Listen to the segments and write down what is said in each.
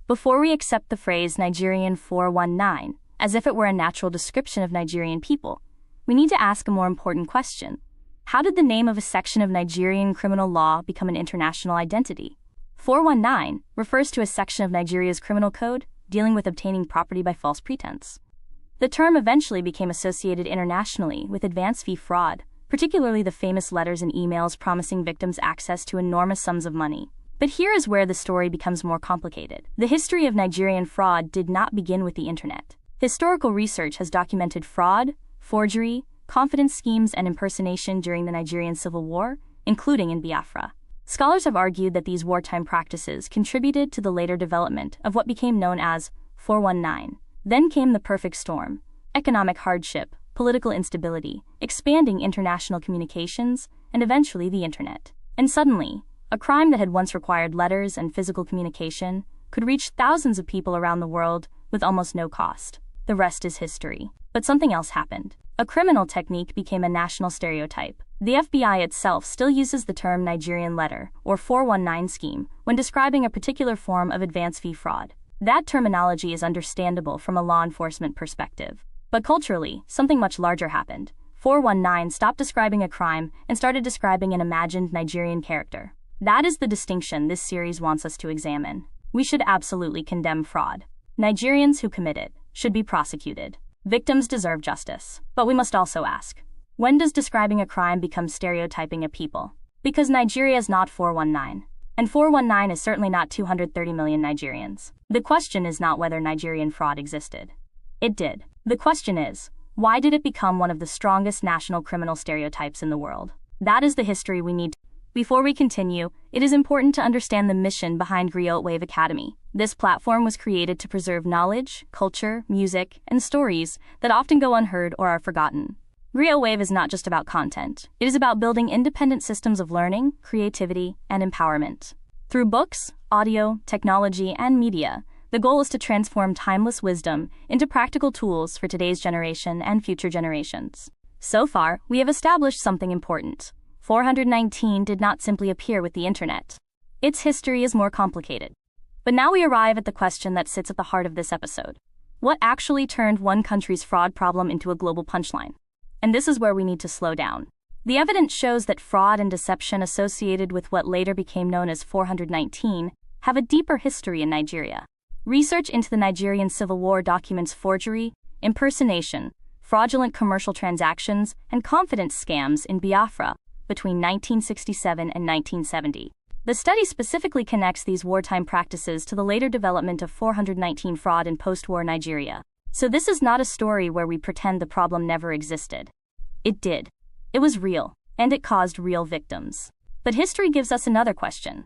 Before we accept the phrase Nigerian 419 as if it were a natural description of Nigerian people, we need to ask a more important question. How did the name of a section of Nigerian criminal law become an international identity? 419 refers to a section of Nigeria's criminal code dealing with obtaining property by false pretense. The term eventually became associated internationally with advance fee fraud, particularly the famous letters and emails promising victims access to enormous sums of money. But here is where the story becomes more complicated. The history of Nigerian fraud did not begin with the internet. Historical research has documented fraud, forgery, confidence schemes, and impersonation during the Nigerian Civil War, including in Biafra. Scholars have argued that these wartime practices contributed to the later development of what became known as 419. Then came the perfect storm: economic hardship, political instability, expanding international communications, and eventually the internet. And suddenly, a crime that had once required letters and physical communication could reach thousands of people around the world with almost no cost. The rest is history. But something else happened. A criminal technique became a national stereotype. The FBI itself still uses the term Nigerian letter, or 419 scheme, when describing a particular form of advance fee fraud. That terminology is understandable from a law enforcement perspective. But culturally, something much larger happened. 419 stopped describing a crime and started describing an imagined Nigerian character. That is the distinction this series wants us to examine. We should absolutely condemn fraud. Nigerians who commit it should be prosecuted. Victims deserve justice. But we must also ask, when does describing a crime become stereotyping a people? Because Nigeria is not 419. And 419 is certainly not 230 million Nigerians. The question is not whether Nigerian fraud existed. It did. The question is, why did it become one of the strongest national criminal stereotypes in the world? That is the history we need. Before we continue, it is important to understand the mission behind Griot Wave Academy. This platform was created to preserve knowledge, culture, music, and stories that often go unheard or are forgotten. Griot Wave is not just about content. It is about building independent systems of learning, creativity, and empowerment. Through books, audio, technology, and media, the goal is to transform timeless wisdom into practical tools for today's generation and future generations. So far, we have established something important. 419 did not simply appear with the internet. Its history is more complicated. But now we arrive at the question that sits at the heart of this episode. What actually turned one country's fraud problem into a global punchline? And this is where we need to slow down. The evidence shows that fraud and deception associated with what later became known as 419 have a deeper history in Nigeria. Research into the Nigerian Civil War documents forgery, impersonation, fraudulent commercial transactions, and confidence scams in Biafra between 1967 and 1970. The study specifically connects these wartime practices to the later development of 419 fraud in post-war Nigeria. So this is not a story where we pretend the problem never existed. It did. It was real, and it caused real victims. But history gives us another question.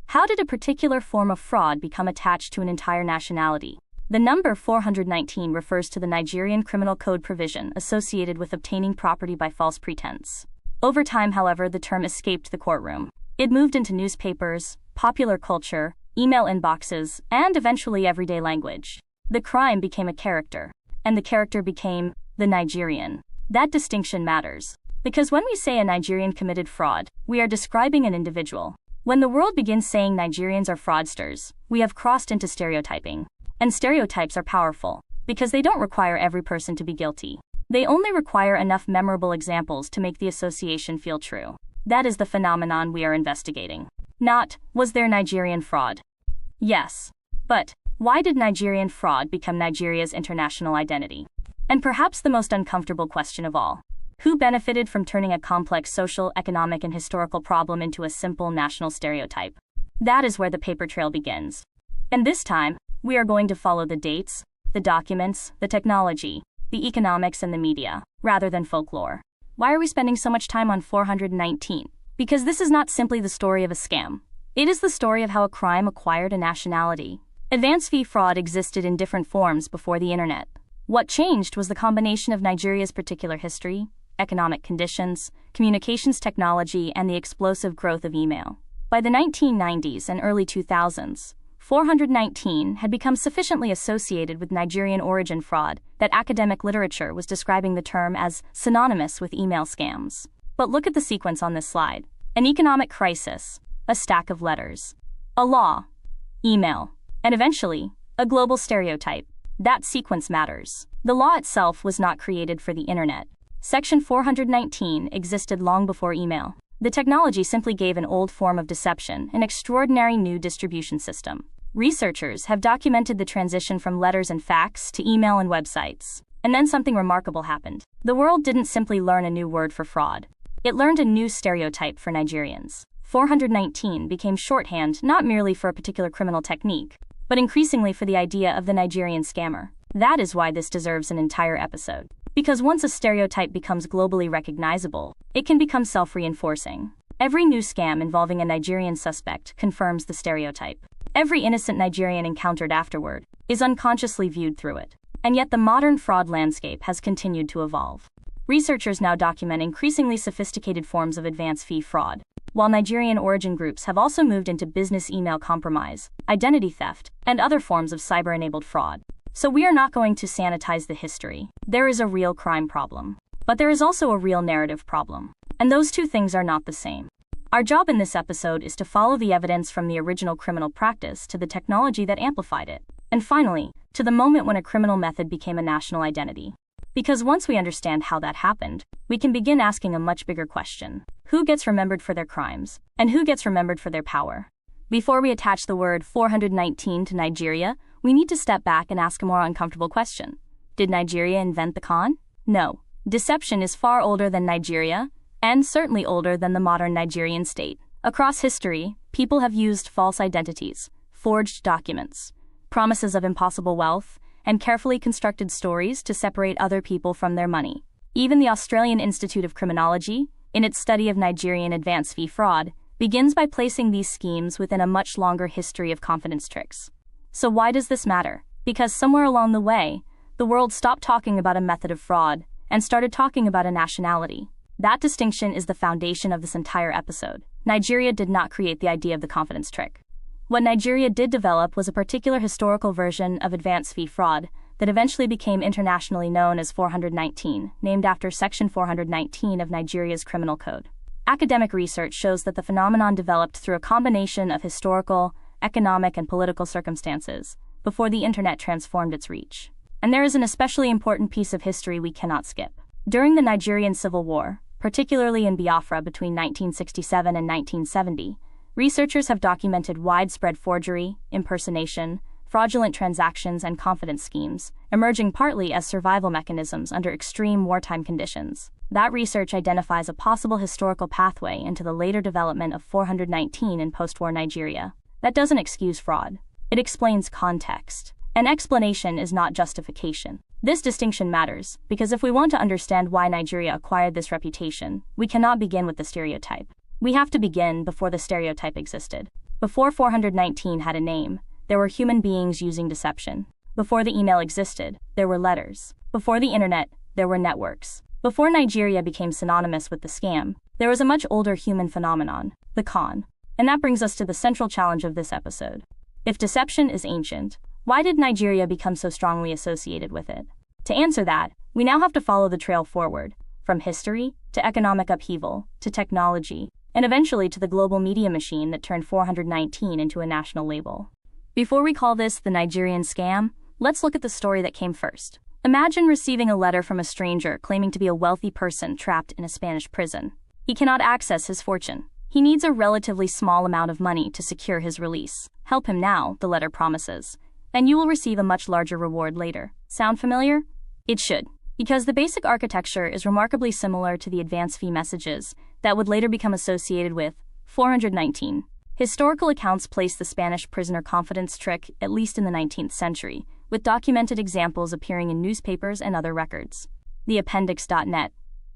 How did a particular form of fraud become attached to an entire nationality? The number 419 refers to the Nigerian Criminal Code provision associated with obtaining property by false pretense. Over time, however, the term escaped the courtroom. It moved into newspapers, popular culture, email inboxes, and eventually everyday language. The crime became a character, and the character became the Nigerian. That distinction matters, because when we say a Nigerian committed fraud, we are describing an individual. When the world begins saying Nigerians are fraudsters, we have crossed into stereotyping. And stereotypes are powerful, because they don't require every person to be guilty. They only require enough memorable examples to make the association feel true. That is the phenomenon we are investigating. Not, was there Nigerian fraud? Yes. But, why did Nigerian fraud become Nigeria's international identity? And perhaps the most uncomfortable question of all. Who benefited from turning a complex social, economic, and historical problem into a simple national stereotype? That is where the paper trail begins. And this time, we are going to follow the dates, the documents, the technology, the economics, and the media, rather than folklore. Why are we spending so much time on 419? Because this is not simply the story of a scam. It is the story of how a crime acquired a nationality. Advance fee fraud existed in different forms before the internet. What changed was the combination of Nigeria's particular history, economic conditions, communications technology, and the explosive growth of email. By the 1990s and early 2000s, 419 had become sufficiently associated with Nigerian origin fraud that academic literature was describing the term as synonymous with email scams. But look at the sequence on this slide. An economic crisis, a stack of letters, a law, email, and eventually, a global stereotype. That sequence matters. The law itself was not created for the internet. Section 419 existed long before email. The technology simply gave an old form of deception an extraordinary new distribution system. Researchers have documented the transition from letters and fax to email and websites. And then something remarkable happened. The world didn't simply learn a new word for fraud. It learned a new stereotype for Nigerians. 419 became shorthand not merely for a particular criminal technique, but increasingly for the idea of the Nigerian scammer. That is why this deserves an entire episode. Because once a stereotype becomes globally recognizable, it can become self-reinforcing. Every new scam involving a Nigerian suspect confirms the stereotype. Every innocent Nigerian encountered afterward is unconsciously viewed through it. And yet the modern fraud landscape has continued to evolve. Researchers now document increasingly sophisticated forms of advance fee fraud, while Nigerian origin groups have also moved into business email compromise, identity theft, and other forms of cyber-enabled fraud. So we are not going to sanitize the history. There is a real crime problem. But there is also a real narrative problem. And those two things are not the same. Our job in this episode is to follow the evidence from the original criminal practice to the technology that amplified it. And finally, to the moment when a criminal method became a national identity. Because once we understand how that happened, we can begin asking a much bigger question. Who gets remembered for their crimes? And who gets remembered for their power? Before we attach the word 419 to Nigeria, we need to step back and ask a more uncomfortable question. Did Nigeria invent the con? No. Deception is far older than Nigeria, and certainly older than the modern Nigerian state. Across history, people have used false identities, forged documents, promises of impossible wealth, and carefully constructed stories to separate other people from their money. Even the Australian Institute of Criminology, in its study of Nigerian advance fee fraud, begins by placing these schemes within a much longer history of confidence tricks. So why does this matter? Because somewhere along the way, the world stopped talking about a method of fraud and started talking about a nationality. That distinction is the foundation of this entire episode. Nigeria did not create the idea of the confidence trick. What Nigeria did develop was a particular historical version of advance fee fraud that eventually became internationally known as 419, named after Section 419 of Nigeria's criminal code. Academic research shows that the phenomenon developed through a combination of historical, economic, and political circumstances before the internet transformed its reach. And there is an especially important piece of history we cannot skip. During the Nigerian Civil War, particularly in Biafra between 1967 and 1970, researchers have documented widespread forgery, impersonation, fraudulent transactions, and confidence schemes, emerging partly as survival mechanisms under extreme wartime conditions. That research identifies a possible historical pathway into the later development of 419 in post-war Nigeria. That doesn't excuse fraud. It explains context. An explanation is not justification. This distinction matters, because if we want to understand why Nigeria acquired this reputation, we cannot begin with the stereotype. We have to begin before the stereotype existed. Before 419 had a name, there were human beings using deception. Before the email existed, there were letters. Before the internet, there were networks. Before Nigeria became synonymous with the scam, there was a much older human phenomenon, the con. And that brings us to the central challenge of this episode. If deception is ancient, why did Nigeria become so strongly associated with it? To answer that, we now have to follow the trail forward, from history to economic upheaval to technology, and eventually to the global media machine that turned 419 into a national label. Before we call this the Nigerian scam, let's look at the story that came first. Imagine receiving a letter from a stranger claiming to be a wealthy person trapped in a Spanish prison. He cannot access his fortune. He needs a relatively small amount of money to secure his release. Help him now, the letter promises, and you will receive a much larger reward later. Sound familiar? It should, because the basic architecture is remarkably similar to the advance fee messages that would later become associated with 419. Historical accounts place the Spanish prisoner confidence trick at least in the 19th century, with documented examples appearing in newspapers and other records. The appendix.net.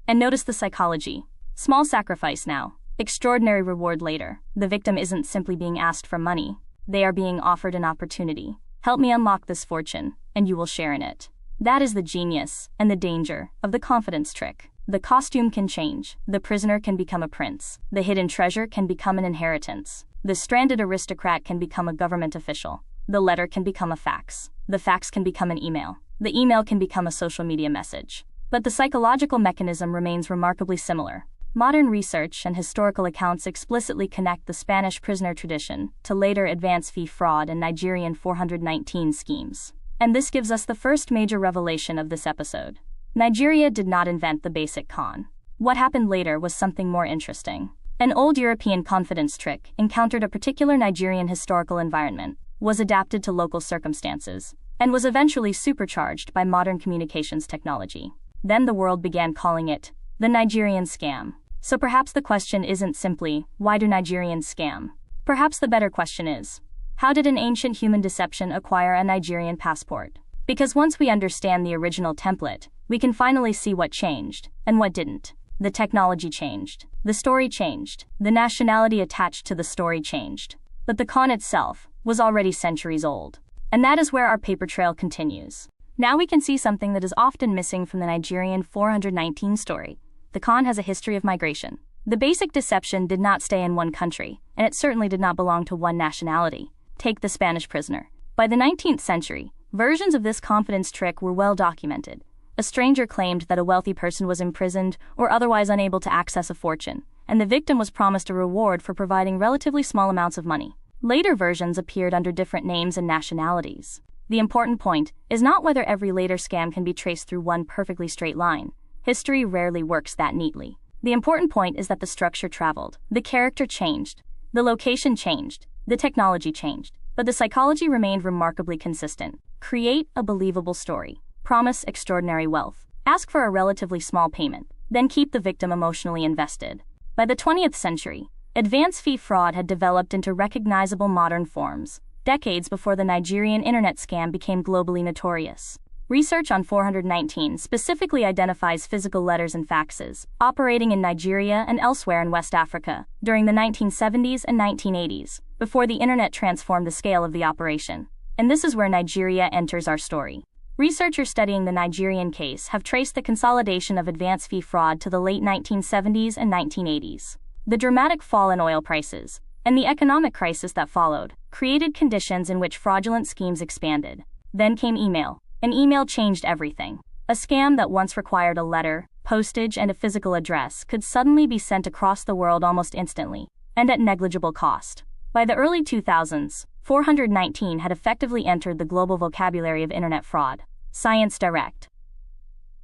And notice the psychology. Small sacrifice now, extraordinary reward later. The victim isn't simply being asked for money. They are being offered an opportunity. Help me unlock this fortune, and you will share in it. That is the genius and the danger of the confidence trick. The costume can change. The prisoner can become a prince. The hidden treasure can become an inheritance. The stranded aristocrat can become a government official. The letter can become a fax. The fax can become an email. The email can become a social media message. But the psychological mechanism remains remarkably similar. Modern research and historical accounts explicitly connect the Spanish prisoner tradition to later advance fee fraud and Nigerian 419 schemes. And this gives us the first major revelation of this episode. Nigeria did not invent the basic con. What happened later was something more interesting. An old European confidence trick encountered a particular Nigerian historical environment, was adapted to local circumstances, and was eventually supercharged by modern communications technology. Then the world began calling it the Nigerian scam. So perhaps the question isn't simply, why do Nigerians scam? Perhaps the better question is, how did an ancient human deception acquire a Nigerian passport? Because once we understand the original template, we can finally see what changed, and what didn't. The technology changed. The story changed. The nationality attached to the story changed. But the con itself was already centuries old. And that is where our paper trail continues. Now we can see something that is often missing from the Nigerian 419 story. The con has a history of migration. The basic deception did not stay in one country, and it certainly did not belong to one nationality. Take the Spanish prisoner. By the 19th century, versions of this confidence trick were well documented. A stranger claimed that a wealthy person was imprisoned or otherwise unable to access a fortune, and the victim was promised a reward for providing relatively small amounts of money. Later versions appeared under different names and nationalities. The important point is not whether every later scam can be traced through one perfectly straight line. History rarely works that neatly. The important point is that the structure traveled, the character changed, the location changed, the technology changed, but the psychology remained remarkably consistent. Create a believable story. Promise extraordinary wealth. Ask for a relatively small payment. Then keep the victim emotionally invested. By the 20th century, advance fee fraud had developed into recognizable modern forms, decades before the Nigerian internet scam became globally notorious. Research on 419 specifically identifies physical letters and faxes, operating in Nigeria and elsewhere in West Africa, during the 1970s and 1980s, before the internet transformed the scale of the operation. And this is where Nigeria enters our story. Researchers studying the Nigerian case have traced the consolidation of advance fee fraud to the late 1970s and 1980s. The dramatic fall in oil prices, and the economic crisis that followed, created conditions in which fraudulent schemes expanded. Then came email. And email changed everything. A scam that once required a letter, postage, and a physical address could suddenly be sent across the world almost instantly, and at negligible cost. By the early 2000s, 419 had effectively entered the global vocabulary of internet fraud. Science direct.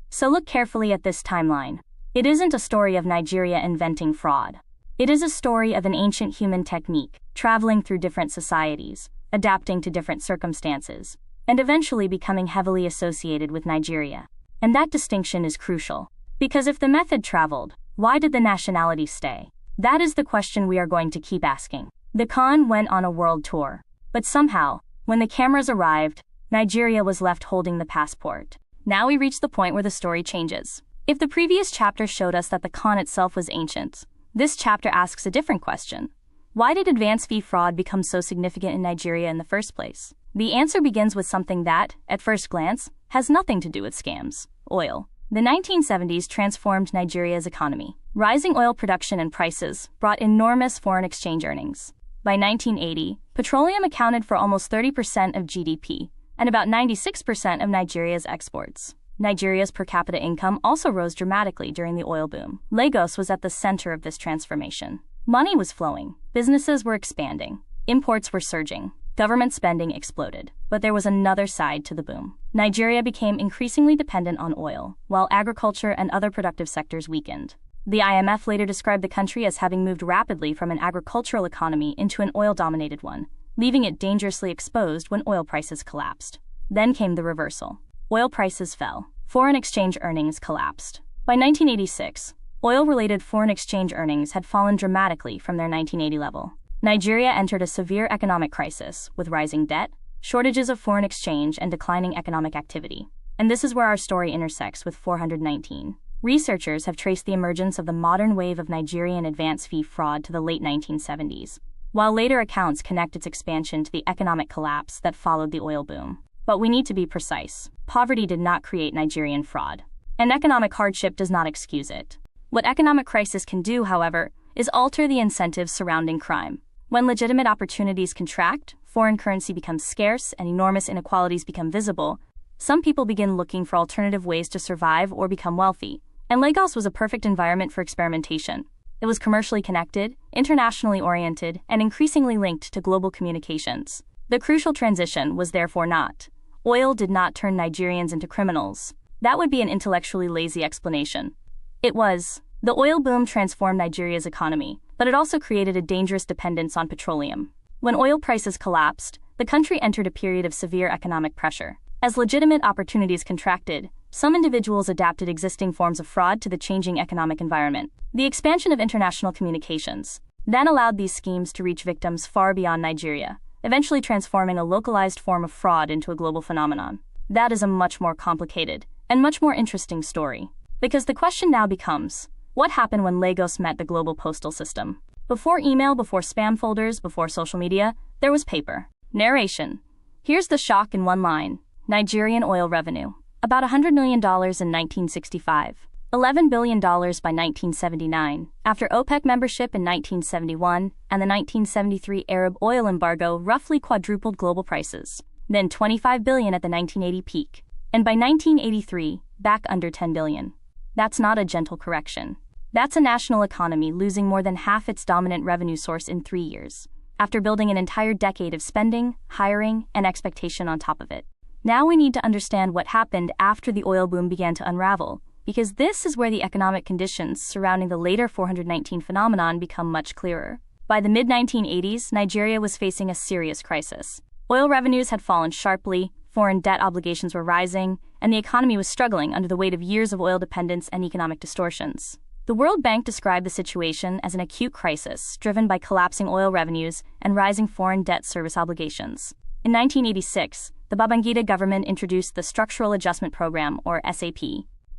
So look carefully at this timeline. It isn't a story of Nigeria inventing fraud. It is a story of an ancient human technique, traveling through different societies, adapting to different circumstances, and eventually becoming heavily associated with Nigeria. And that distinction is crucial. Because if the method traveled, why did the nationality stay? That is the question we are going to keep asking. The con went on a world tour. But somehow, when the cameras arrived, Nigeria was left holding the passport. Now we reach the point where the story changes. If the previous chapter showed us that the con itself was ancient, this chapter asks a different question. Why did advance fee fraud become so significant in Nigeria in the first place? The answer begins with something that, at first glance, has nothing to do with scams: oil. The 1970s transformed Nigeria's economy. Rising oil production and prices brought enormous foreign exchange earnings. By 1980, petroleum accounted for almost 30% of GDP and about 96% of Nigeria's exports. Nigeria's per capita income also rose dramatically during the oil boom. Lagos was at the center of this transformation. Money was flowing, businesses were expanding, imports were surging, government spending exploded. But there was another side to the boom. Nigeria became increasingly dependent on oil, while agriculture and other productive sectors weakened. The IMF later described the country as having moved rapidly from an agricultural economy into an oil-dominated one, leaving it dangerously exposed when oil prices collapsed. Then came the reversal. Oil prices fell. Foreign exchange earnings collapsed. By 1986, oil-related foreign exchange earnings had fallen dramatically from their 1980 level. Nigeria entered a severe economic crisis with rising debt, shortages of foreign exchange, and declining economic activity. And this is where our story intersects with 419. Researchers have traced the emergence of the modern wave of Nigerian advance fee fraud to the late 1970s, while later accounts connect its expansion to the economic collapse that followed the oil boom. But we need to be precise. Poverty did not create Nigerian fraud, and economic hardship does not excuse it. What economic crisis can do, however, is alter the incentives surrounding crime. When legitimate opportunities contract, foreign currency becomes scarce, and enormous inequalities become visible, some people begin looking for alternative ways to survive or become wealthy. And Lagos was a perfect environment for experimentation. It was commercially connected, internationally oriented, and increasingly linked to global communications. The crucial transition was therefore not: oil did not turn Nigerians into criminals. That would be an intellectually lazy explanation. It was: the oil boom transformed Nigeria's economy, but it also created a dangerous dependence on petroleum. When oil prices collapsed, the country entered a period of severe economic pressure. As legitimate opportunities contracted, some individuals adapted existing forms of fraud to the changing economic environment. The expansion of international communications then allowed these schemes to reach victims far beyond Nigeria, eventually transforming a localized form of fraud into a global phenomenon. That is a much more complicated and much more interesting story. Because the question now becomes, what happened when Lagos met the global postal system? Before email, before spam folders, before social media, there was paper. Narration. Here's the shock in one line. Nigerian oil revenue: about $100 million in 1965. $11 billion by 1979, after OPEC membership in 1971 and the 1973 Arab oil embargo roughly quadrupled global prices. Then $25 billion at the 1980 peak. And by 1983, back under $10 billion. That's not a gentle correction. That's a national economy losing more than half its dominant revenue source in 3 years, after building an entire decade of spending, hiring, and expectation on top of it. Now we need to understand what happened after the oil boom began to unravel, because this is where the economic conditions surrounding the later 419 phenomenon become much clearer. By the mid-1980s, Nigeria was facing a serious crisis. Oil revenues had fallen sharply, foreign debt obligations were rising, and the economy was struggling under the weight of years of oil dependence and economic distortions. The World Bank described the situation as an acute crisis driven by collapsing oil revenues and rising foreign debt service obligations. In 1986, the Babangida government introduced the Structural Adjustment Program, or SAP.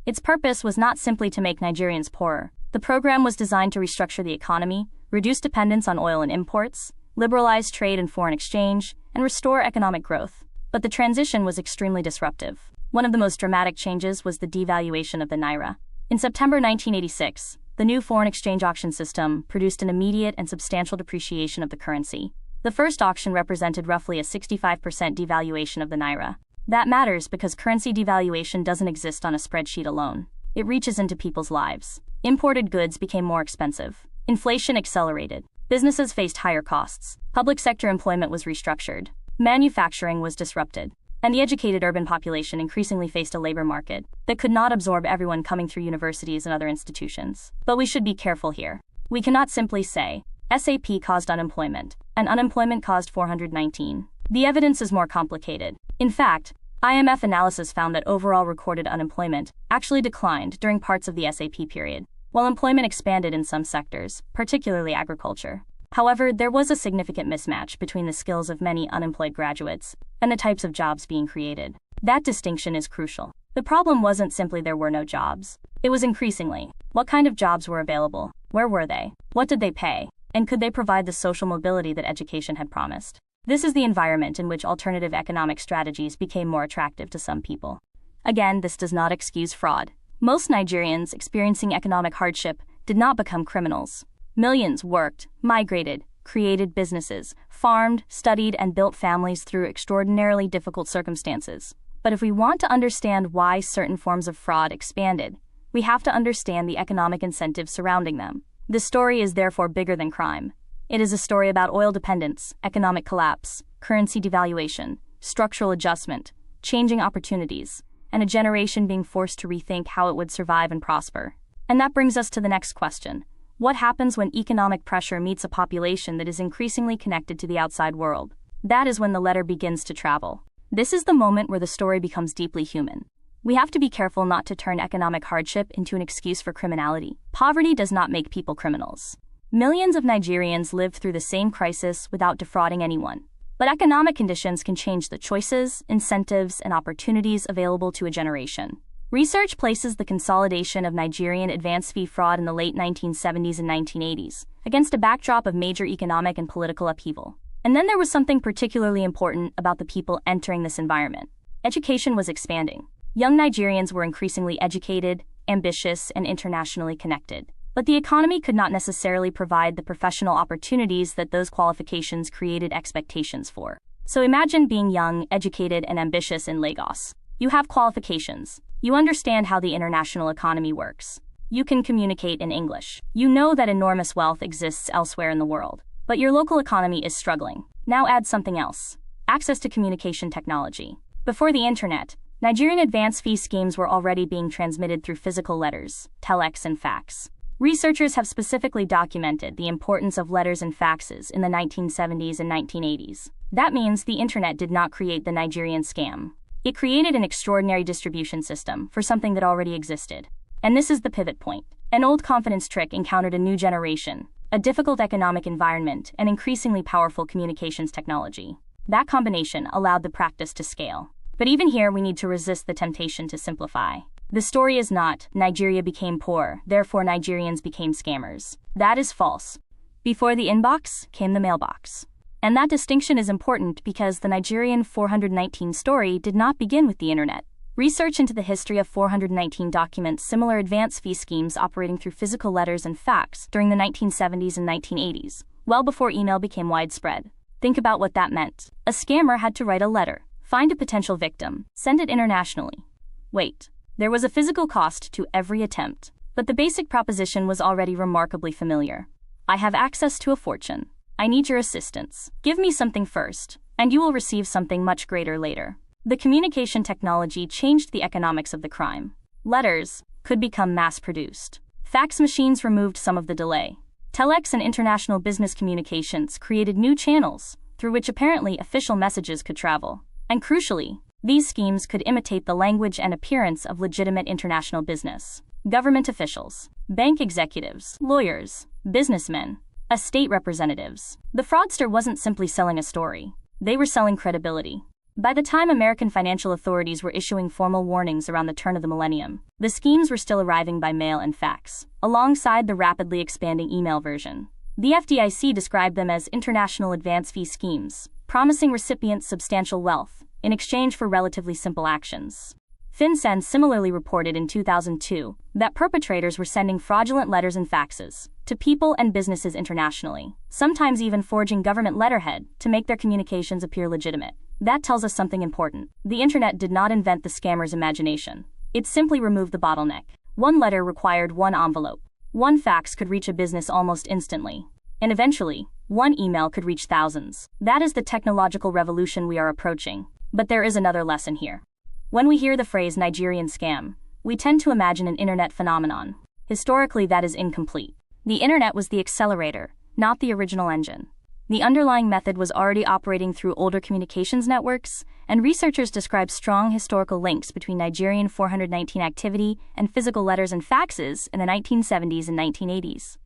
Its purpose was not simply to make Nigerians poorer. The program was designed to restructure the economy, reduce dependence on oil and imports, liberalize trade and foreign exchange, and restore economic growth. But the transition was extremely disruptive. One of the most dramatic changes was the devaluation of the naira. In September 1986, the new foreign exchange auction system produced an immediate and substantial depreciation of the currency. The first auction represented roughly a 65% devaluation of the naira. That matters because currency devaluation doesn't exist on a spreadsheet alone. It reaches into people's lives. Imported goods became more expensive. Inflation accelerated. Businesses faced higher costs. Public sector employment was restructured. Manufacturing was disrupted. And the educated urban population increasingly faced a labor market that could not absorb everyone coming through universities and other institutions. But we should be careful here. We cannot simply say, SAP caused unemployment, and unemployment caused 419. The evidence is more complicated. In fact, IMF analysis found that overall recorded unemployment actually declined during parts of the SAP period, while employment expanded in some sectors, particularly agriculture. However, there was a significant mismatch between the skills of many unemployed graduates and the types of jobs being created. That distinction is crucial. The problem wasn't simply there were no jobs. It was increasingly, what kind of jobs were available? Where were they? What did they pay? And could they provide the social mobility that education had promised? This is the environment in which alternative economic strategies became more attractive to some people. Again, this does not excuse fraud. Most Nigerians experiencing economic hardship did not become criminals. Millions worked, migrated, created businesses, farmed, studied, and built families through extraordinarily difficult circumstances. But if we want to understand why certain forms of fraud expanded, we have to understand the economic incentives surrounding them. This story is therefore bigger than crime. It is a story about oil dependence, economic collapse, currency devaluation, structural adjustment, changing opportunities, and a generation being forced to rethink how it would survive and prosper. And that brings us to the next question. What happens when economic pressure meets a population that is increasingly connected to the outside world? That is when the letter begins to travel. This is the moment where the story becomes deeply human. We have to be careful not to turn economic hardship into an excuse for criminality. Poverty does not make people criminals. Millions of Nigerians lived through the same crisis without defrauding anyone. But economic conditions can change the choices, incentives, and opportunities available to a generation. Research places the consolidation of Nigerian advance fee fraud in the late 1970s and 1980s against a backdrop of major economic and political upheaval. And then there was something particularly important about the people entering this environment. Education was expanding. Young Nigerians were increasingly educated, ambitious, and internationally connected. But the economy could not necessarily provide the professional opportunities that those qualifications created expectations for. So imagine being young, educated, and ambitious in Lagos. You have qualifications, You understand how the international economy works. You can communicate in English. You know that enormous wealth exists elsewhere in the world, but your local economy is struggling. Now add something else. Access to communication technology. Before the internet, Nigerian advance fee schemes were already being transmitted through physical letters, telex, and fax. Researchers have specifically documented the importance of letters and faxes in the 1970s and 1980s. That means the internet did not create the Nigerian scam. It created an extraordinary distribution system for something that already existed. And this is the pivot point. An old confidence trick encountered a new generation, a difficult economic environment, and increasingly powerful communications technology. That combination allowed the practice to scale. But even here, we need to resist the temptation to simplify. The story is not, Nigeria became poor, therefore Nigerians became scammers. That is false. Before the inbox came the mailbox. And that distinction is important because the Nigerian 419 story did not begin with the internet. Research into the history of 419 documents similar advance fee schemes operating through physical letters and fax during the 1970s and 1980s, well before email became widespread. Think about what that meant. A scammer had to write a letter, find a potential victim, send it internationally. Wait, there was a physical cost to every attempt, but the basic proposition was already remarkably familiar. I have access to a fortune. I need your assistance. Give me something first, and you will receive something much greater later. The communication technology changed the economics of the crime. Letters could become mass-produced. Fax machines removed some of the delay. Telex and international business communications created new channels through which apparently official messages could travel. And crucially, these schemes could imitate the language and appearance of legitimate international business. Government officials, bank executives, lawyers, businessmen, state representatives. The fraudster wasn't simply selling a story. They were selling credibility. By the time American financial authorities were issuing formal warnings around the turn of the millennium, the schemes were still arriving by mail and fax, alongside the rapidly expanding email version. The FDIC described them as international advance fee schemes, promising recipients substantial wealth in exchange for relatively simple actions. FinCEN similarly reported in 2002 that perpetrators were sending fraudulent letters and faxes to people and businesses internationally, sometimes even forging government letterhead to make their communications appear legitimate. That tells us something important. The internet did not invent the scammer's imagination. It simply removed the bottleneck. One letter required one envelope. One fax could reach a business almost instantly. And eventually, one email could reach thousands. That is the technological revolution we are approaching. But there is another lesson here. When we hear the phrase Nigerian scam, we tend to imagine an internet phenomenon. Historically, that is incomplete. The internet was the accelerator, not the original engine. The underlying method was already operating through older communications networks, and researchers describe strong historical links between Nigerian 419 activity and physical letters and faxes in the 1970s and 1980s.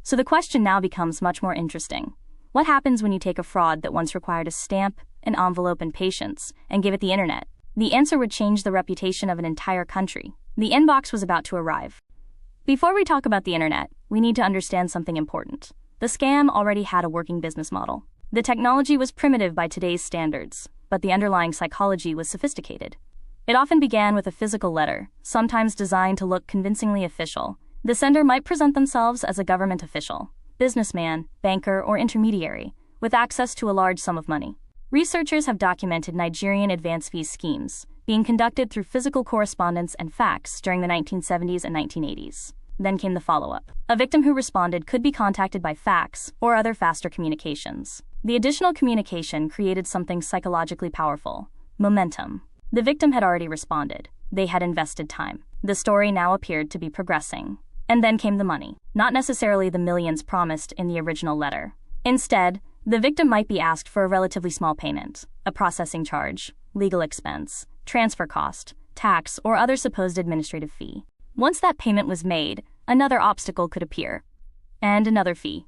So the question now becomes much more interesting. What happens when you take a fraud that once required a stamp, an envelope, and patience, and give it the internet? The answer would change the reputation of an entire country. The inbox was about to arrive. Before we talk about the internet, we need to understand something important. The scam already had a working business model. The technology was primitive by today's standards, but the underlying psychology was sophisticated. It often began with a physical letter, sometimes designed to look convincingly official. The sender might present themselves as a government official, businessman, banker, or intermediary, with access to a large sum of money. Researchers have documented Nigerian advance fee schemes being conducted through physical correspondence and fax during the 1970s and 1980s. Then came the follow-up. A victim who responded could be contacted by fax or other faster communications. The additional communication created something psychologically powerful: momentum. The victim had already responded. They had invested time. The story now appeared to be progressing. And then came the money. Not necessarily the millions promised in the original letter. Instead, the victim might be asked for a relatively small payment, a processing charge, legal expense, transfer cost, tax, or other supposed administrative fee. Once that payment was made, another obstacle could appear. And another fee.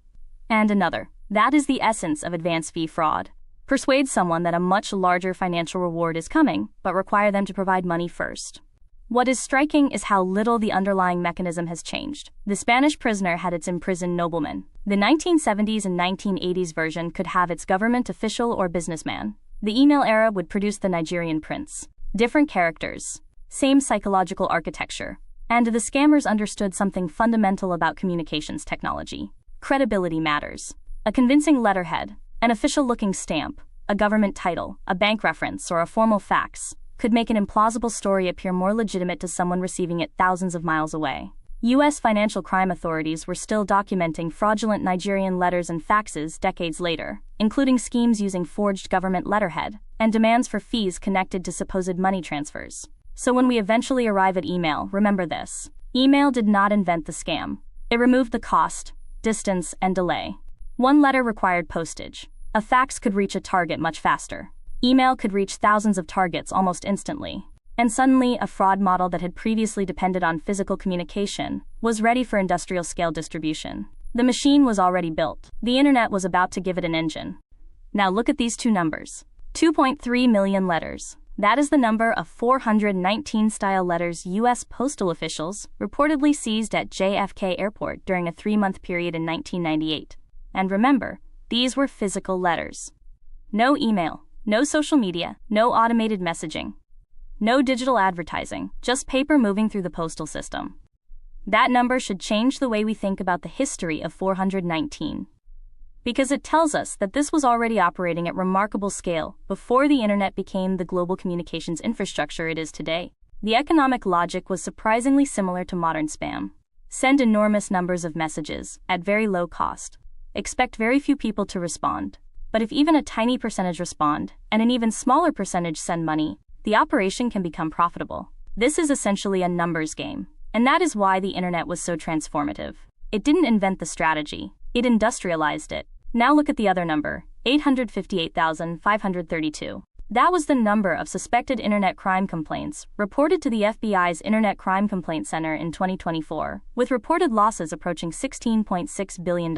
And another. That is the essence of advance fee fraud. Persuade someone that a much larger financial reward is coming, but require them to provide money first. What is striking is how little the underlying mechanism has changed. The Spanish prisoner had its imprisoned nobleman. The 1970s and 1980s version could have its government official or businessman. The email era would produce the Nigerian prince. Different characters. Same psychological architecture. And the scammers understood something fundamental about communications technology. Credibility matters. A convincing letterhead, an official-looking stamp, a government title, a bank reference, or a formal fax could make an implausible story appear more legitimate to someone receiving it thousands of miles away. U.S. financial crime authorities were still documenting fraudulent Nigerian letters and faxes decades later, including schemes using forged government letterhead and demands for fees connected to supposed money transfers. So when we eventually arrive at email, remember this. Email did not invent the scam. It removed the cost, distance, and delay. One letter required postage. A fax could reach a target much faster. Email could reach thousands of targets almost instantly. And suddenly, a fraud model that had previously depended on physical communication was ready for industrial-scale distribution. The machine was already built. The internet was about to give it an engine. Now look at these two numbers. 2.3 million letters. That is the number of 419-style letters U.S. postal officials reportedly seized at JFK Airport during a 3-month period in 1998. And remember, these were physical letters. No email, no social media, no automated messaging. No digital advertising, just paper moving through the postal system. That number should change the way we think about the history of 419. Because it tells us that this was already operating at remarkable scale before the internet became the global communications infrastructure it is today. The economic logic was surprisingly similar to modern spam. Send enormous numbers of messages at very low cost. Expect very few people to respond. But if even a tiny percentage respond, and an even smaller percentage send money, the operation can become profitable. This is essentially a numbers game, and that is why the internet was so transformative. It didn't invent the strategy, it industrialized it. Now look at the other number, 858,532. That was the number of suspected internet crime complaints reported to the FBI's Internet Crime Complaint Center in 2024, with reported losses approaching $16.6 billion.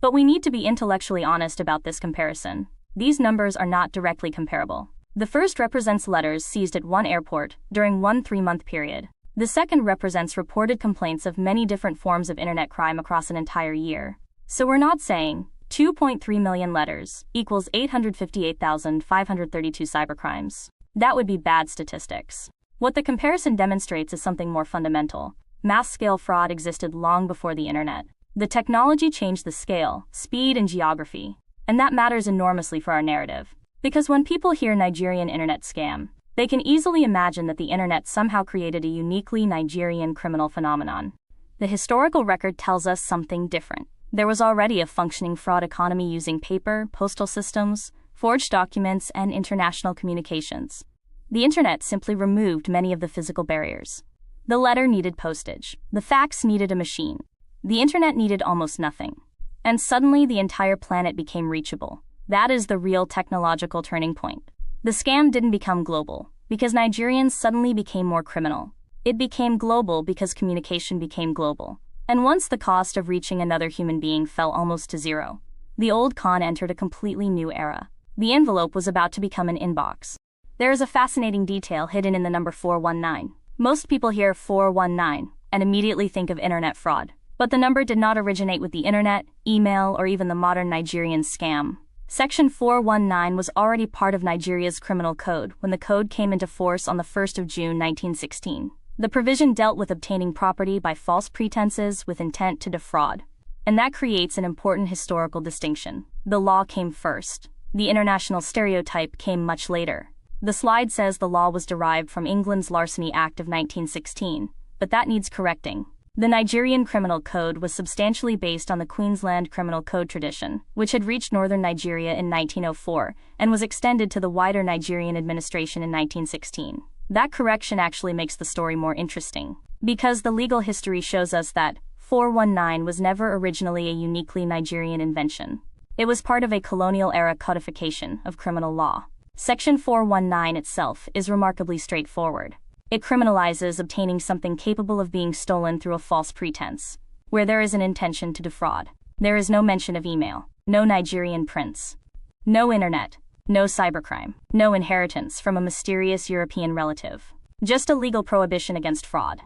But we need to be intellectually honest about this comparison. These numbers are not directly comparable. The first represents letters seized at one airport during one 3-month period. The second represents reported complaints of many different forms of internet crime across an entire year. So we're not saying 2.3 million letters equals 858,532 cybercrimes. That would be bad statistics. What the comparison demonstrates is something more fundamental. Mass-scale fraud existed long before the internet. The technology changed the scale, speed, and geography. And that matters enormously for our narrative. Because when people hear Nigerian internet scam, they can easily imagine that the internet somehow created a uniquely Nigerian criminal phenomenon. The historical record tells us something different. There was already a functioning fraud economy using paper, postal systems, forged documents, and international communications. The internet simply removed many of the physical barriers. The letter needed postage. The fax needed a machine. The internet needed almost nothing. And suddenly the entire planet became reachable. That is the real technological turning point. The scam didn't become global because Nigerians suddenly became more criminal. It became global because communication became global. And once the cost of reaching another human being fell almost to zero, the old con entered a completely new era. The envelope was about to become an inbox. There is a fascinating detail hidden in the number 419. Most people hear 419 and immediately think of internet fraud. But the number did not originate with the internet, email, or even the modern Nigerian scam. Section 419 was already part of Nigeria's criminal code when the code came into force on the 1st of June 1916. The provision dealt with obtaining property by false pretenses with intent to defraud. And that creates an important historical distinction. The law came first. The international stereotype came much later. The slide says the law was derived from England's Larceny Act of 1916, but that needs correcting. The Nigerian Criminal Code was substantially based on the Queensland Criminal Code tradition, which had reached northern Nigeria in 1904 and was extended to the wider Nigerian administration in 1916. That correction actually makes the story more interesting, because the legal history shows us that 419 was never originally a uniquely Nigerian invention. It was part of a colonial-era codification of criminal law. Section 419 itself is remarkably straightforward. It criminalizes obtaining something capable of being stolen through a false pretense, where there is an intention to defraud. There is no mention of email, no Nigerian prince, no internet, no cybercrime, no inheritance from a mysterious European relative. Just a legal prohibition against fraud.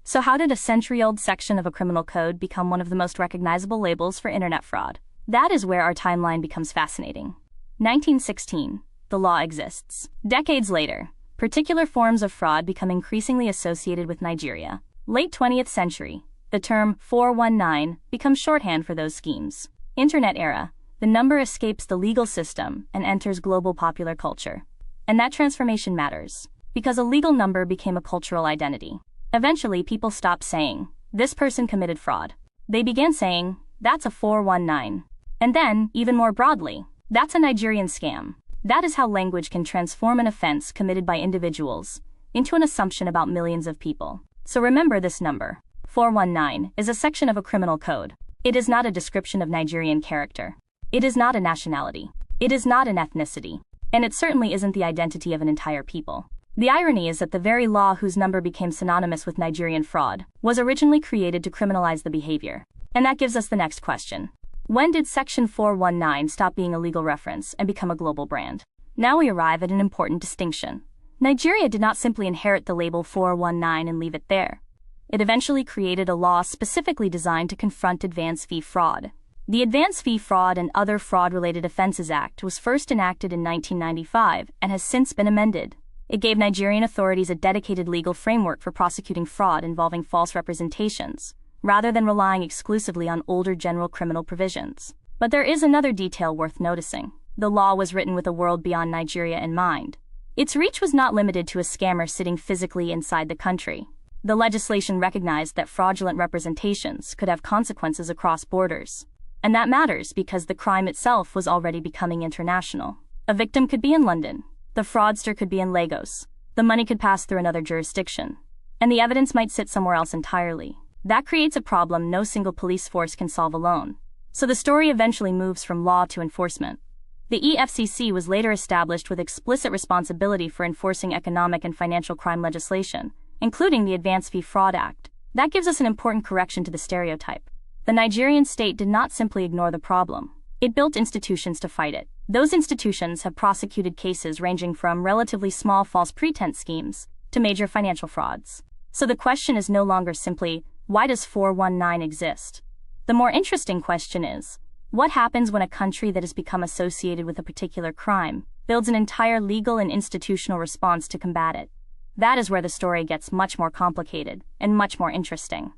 So how did a century-old section of a criminal code become one of the most recognizable labels for internet fraud? That is where our timeline becomes fascinating. 1916, the law exists. Decades later, particular forms of fraud become increasingly associated with Nigeria. Late 20th century, the term 419 becomes shorthand for those schemes. Internet era, the number escapes the legal system and enters global popular culture. And that transformation matters, because a legal number became a cultural identity. Eventually, people stopped saying, "This person committed fraud." They began saying, "That's a 419." And then, even more broadly, "That's a Nigerian scam." That is how language can transform an offense committed by individuals into an assumption about millions of people. So remember this number. 419 is a section of a criminal code. It is not a description of Nigerian character. It is not a nationality. It is not an ethnicity. And it certainly isn't the identity of an entire people. The irony is that the very law whose number became synonymous with Nigerian fraud was originally created to criminalize the behavior. And that gives us the next question. When did Section 419 stop being a legal reference and become a global brand? Now we arrive at an important distinction. Nigeria did not simply inherit the label 419 and leave it there. It eventually created a law specifically designed to confront advance fee fraud. The Advance Fee Fraud and Other Fraud-Related Offenses Act was first enacted in 1995 and has since been amended. It gave Nigerian authorities a dedicated legal framework for prosecuting fraud involving false representations, rather than relying exclusively on older general criminal provisions. But there is another detail worth noticing. The law was written with a world beyond Nigeria in mind. Its reach was not limited to a scammer sitting physically inside the country. The legislation recognized that fraudulent representations could have consequences across borders. And that matters because the crime itself was already becoming international. A victim could be in London. The fraudster could be in Lagos. The money could pass through another jurisdiction. And the evidence might sit somewhere else entirely. That creates a problem no single police force can solve alone. So the story eventually moves from law to enforcement. The EFCC was later established with explicit responsibility for enforcing economic and financial crime legislation, including the Advance Fee Fraud Act. That gives us an important correction to the stereotype. The Nigerian state did not simply ignore the problem. It built institutions to fight it. Those institutions have prosecuted cases ranging from relatively small false pretense schemes to major financial frauds. So the question is no longer simply, why does 419 exist? The more interesting question is, what happens when a country that has become associated with a particular crime builds an entire legal and institutional response to combat it? That is where the story gets much more complicated and much more interesting.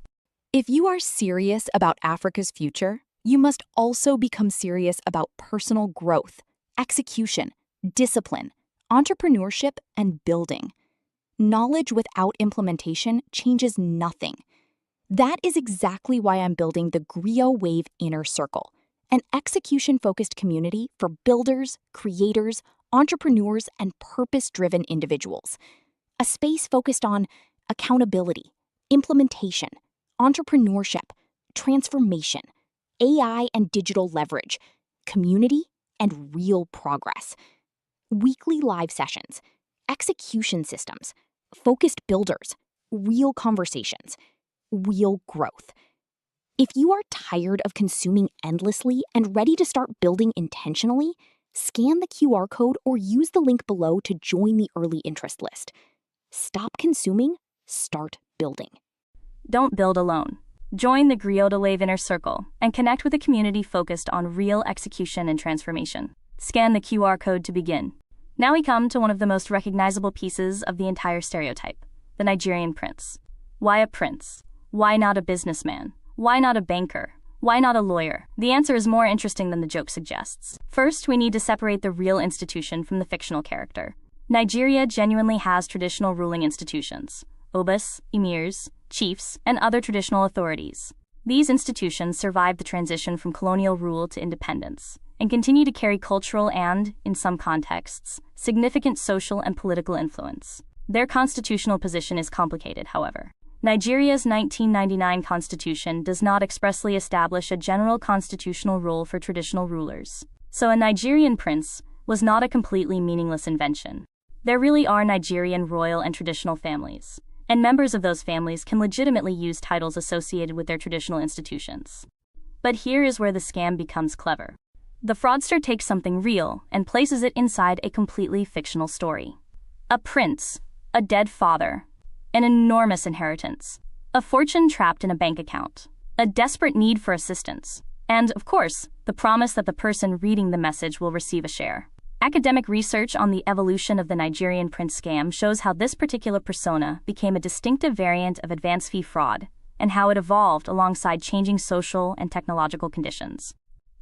If you are serious about Africa's future, you must also become serious about personal growth, execution, discipline, entrepreneurship, and building. Knowledge without implementation changes nothing. That is exactly why I'm building the Griot Wave Inner Circle, an execution-focused community for builders, creators, entrepreneurs, and purpose-driven individuals. A space focused on accountability, implementation, entrepreneurship, transformation, AI and digital leverage, community, and real progress. Weekly live sessions, execution systems, focused builders, real conversations, real growth. If you are tired of consuming endlessly and ready to start building intentionally, scan the QR code or use the link below to join the early interest list. Stop consuming, start building. Don't build alone. Join the Griot Wave Inner Circle and connect with a community focused on real execution and transformation. Scan the QR code to begin. Now we come to one of the most recognizable pieces of the entire stereotype, the Nigerian prince. Why a prince? Why not a businessman? Why not a banker? Why not a lawyer? The answer is more interesting than the joke suggests. First, we need to separate the real institution from the fictional character. Nigeria genuinely has traditional ruling institutions: obas, emirs, chiefs, and other traditional authorities. These institutions survived the transition from colonial rule to independence, and continue to carry cultural and, in some contexts, significant social and political influence. Their constitutional position is complicated, however. Nigeria's 1999 constitution does not expressly establish a general constitutional role for traditional rulers. So a Nigerian prince was not a completely meaningless invention. There really are Nigerian royal and traditional families, and members of those families can legitimately use titles associated with their traditional institutions. But here is where the scam becomes clever. The fraudster takes something real and places it inside a completely fictional story. A prince, a dead father, an enormous inheritance, a fortune trapped in a bank account, a desperate need for assistance, and, of course, the promise that the person reading the message will receive a share. Academic research on the evolution of the Nigerian prince scam shows how this particular persona became a distinctive variant of advance fee fraud, and how it evolved alongside changing social and technological conditions.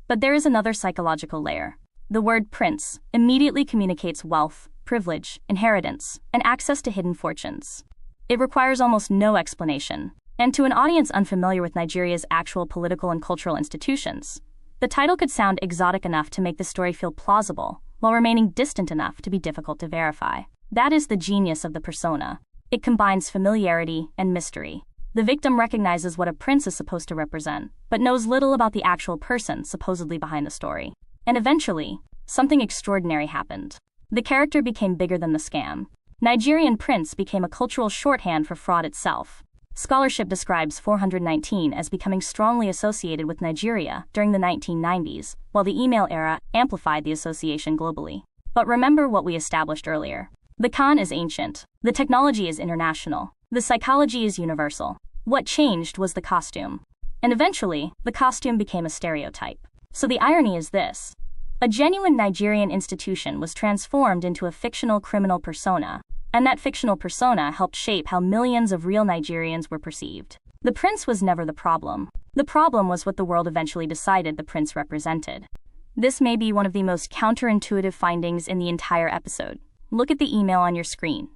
But there is another psychological layer. The word prince immediately communicates wealth, privilege, inheritance, and access to hidden fortunes. It requires almost no explanation. And to an audience unfamiliar with Nigeria's actual political and cultural institutions, the title could sound exotic enough to make the story feel plausible, while remaining distant enough to be difficult to verify. That is the genius of the persona. It combines familiarity and mystery. The victim recognizes what a prince is supposed to represent, but knows little about the actual person supposedly behind the story. And eventually, something extraordinary happened. The character became bigger than the scam. Nigerian prince became a cultural shorthand for fraud itself. Scholarship describes 419 as becoming strongly associated with Nigeria during the 1990s, while the email era amplified the association globally. But remember what we established earlier. The con is ancient. The technology is international. The psychology is universal. What changed was the costume. And eventually, the costume became a stereotype. So the irony is this. A genuine Nigerian institution was transformed into a fictional criminal persona, and that fictional persona helped shape how millions of real Nigerians were perceived. The prince was never the problem. The problem was what the world eventually decided the prince represented. This may be one of the most counterintuitive findings in the entire episode. Look at the email on your screen.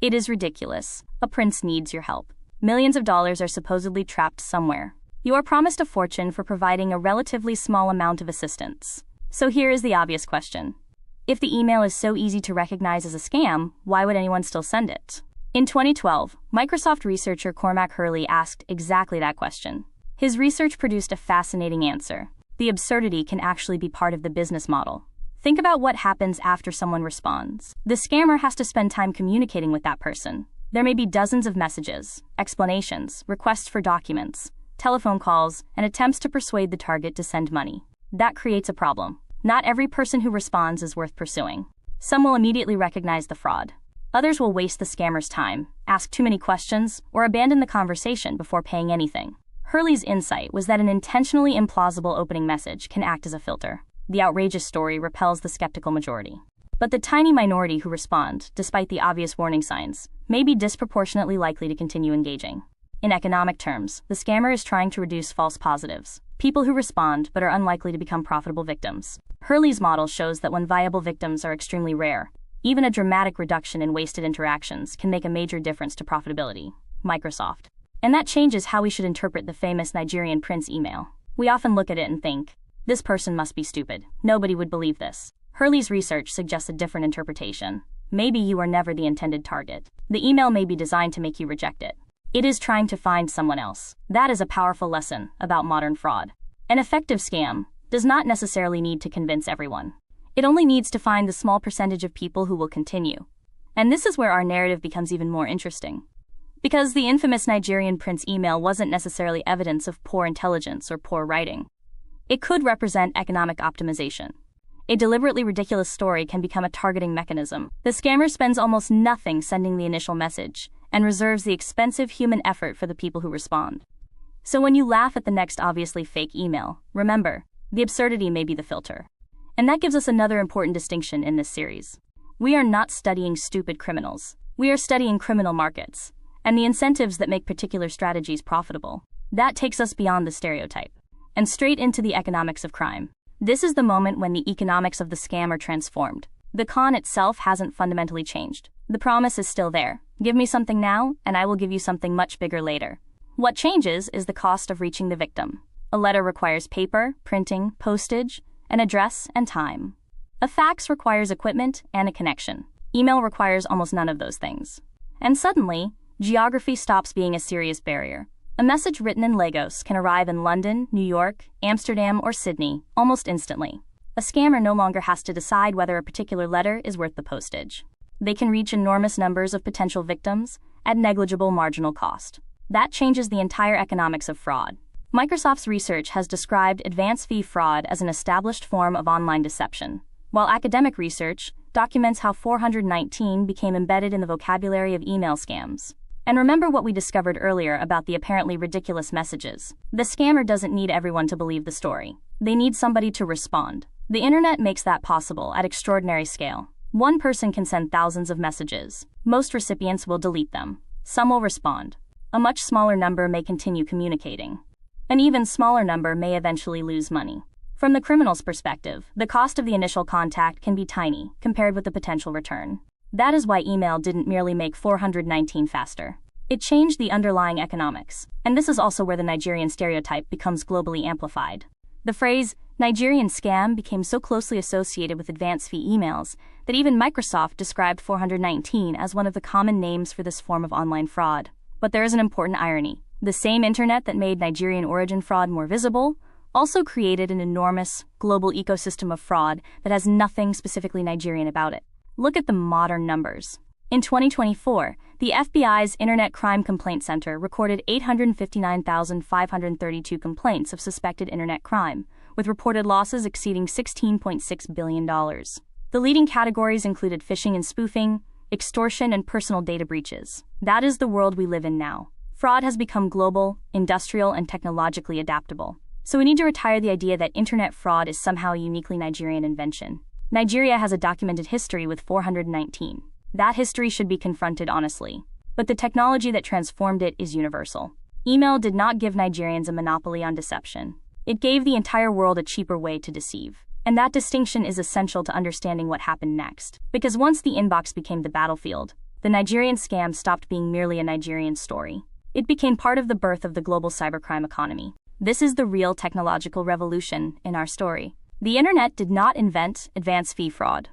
It is ridiculous. A prince needs your help. Millions of dollars are supposedly trapped somewhere. You are promised a fortune for providing a relatively small amount of assistance. So here is the obvious question. If the email is so easy to recognize as a scam, why would anyone still send it? In 2012, Microsoft researcher Cormac Hurley asked exactly that question. His research produced a fascinating answer. The absurdity can actually be part of the business model. Think about what happens after someone responds. The scammer has to spend time communicating with that person. There may be dozens of messages, explanations, requests for documents, telephone calls, and attempts to persuade the target to send money. That creates a problem. Not every person who responds is worth pursuing. Some will immediately recognize the fraud. Others will waste the scammer's time, ask too many questions, or abandon the conversation before paying anything. Hurley's insight was that an intentionally implausible opening message can act as a filter. The outrageous story repels the skeptical majority. But the tiny minority who respond, despite the obvious warning signs, may be disproportionately likely to continue engaging. In economic terms, the scammer is trying to reduce false positives, people who respond but are unlikely to become profitable victims. Hurley's model shows that when viable victims are extremely rare, even a dramatic reduction in wasted interactions can make a major difference to profitability. Microsoft. And that changes how we should interpret the famous Nigerian prince email. We often look at it and think, this person must be stupid. Nobody would believe this. Hurley's research suggests a different interpretation. Maybe you are never the intended target. The email may be designed to make you reject it. It is trying to find someone else. That is a powerful lesson about modern fraud. An effective scam does not necessarily need to convince everyone. It only needs to find the small percentage of people who will continue. And this is where our narrative becomes even more interesting. Because the infamous Nigerian prince email wasn't necessarily evidence of poor intelligence or poor writing. It could represent economic optimization. A deliberately ridiculous story can become a targeting mechanism. The scammer spends almost nothing sending the initial message and reserves the expensive human effort for the people who respond. So when you laugh at the next obviously fake email, remember, the absurdity may be the filter. And that gives us another important distinction in this series. We are not studying stupid criminals. We are studying criminal markets and the incentives that make particular strategies profitable. That takes us beyond the stereotype and straight into the economics of crime. This is the moment when the economics of the scam are transformed. The con itself hasn't fundamentally changed. The promise is still there. Give me something now, and I will give you something much bigger later. What changes is the cost of reaching the victim. A letter requires paper, printing, postage, an address, and time. A fax requires equipment and a connection. Email requires almost none of those things. And suddenly, geography stops being a serious barrier. A message written in Lagos can arrive in London, New York, Amsterdam, or Sydney almost instantly. A scammer no longer has to decide whether a particular letter is worth the postage. They can reach enormous numbers of potential victims at negligible marginal cost. That changes the entire economics of fraud. Microsoft's research has described advance fee fraud as an established form of online deception, while academic research documents how 419 became embedded in the vocabulary of email scams. And remember what we discovered earlier about the apparently ridiculous messages. The scammer doesn't need everyone to believe the story. They need somebody to respond. The internet makes that possible at extraordinary scale. One person can send thousands of messages. Most recipients will delete them. Some will respond. A much smaller number may continue communicating. An even smaller number may eventually lose money. From the criminal's perspective, the cost of the initial contact can be tiny compared with the potential return. That is why email didn't merely make 419 faster. It changed the underlying economics, and this is also where the Nigerian stereotype becomes globally amplified. The phrase, Nigerian scam, became so closely associated with advance fee emails that even Microsoft described 419 as one of the common names for this form of online fraud. But there is an important irony. The same internet that made Nigerian origin fraud more visible also created an enormous, global ecosystem of fraud that has nothing specifically Nigerian about it. Look at the modern numbers. In 2024, the FBI's Internet Crime Complaint Center recorded 859,532 complaints of suspected internet crime, with reported losses exceeding $16.6 billion. The leading categories included phishing and spoofing, extortion, and personal data breaches. That is the world we live in now. Fraud has become global, industrial, and technologically adaptable. So we need to retire the idea that internet fraud is somehow a uniquely Nigerian invention. Nigeria has a documented history with 419. That history should be confronted honestly. But the technology that transformed it is universal. Email did not give Nigerians a monopoly on deception. It gave the entire world a cheaper way to deceive. And that distinction is essential to understanding what happened next. Because once the inbox became the battlefield, the Nigerian scam stopped being merely a Nigerian story. It became part of the birth of the global cybercrime economy. This is the real technological revolution in our story. The internet did not invent advance fee fraud.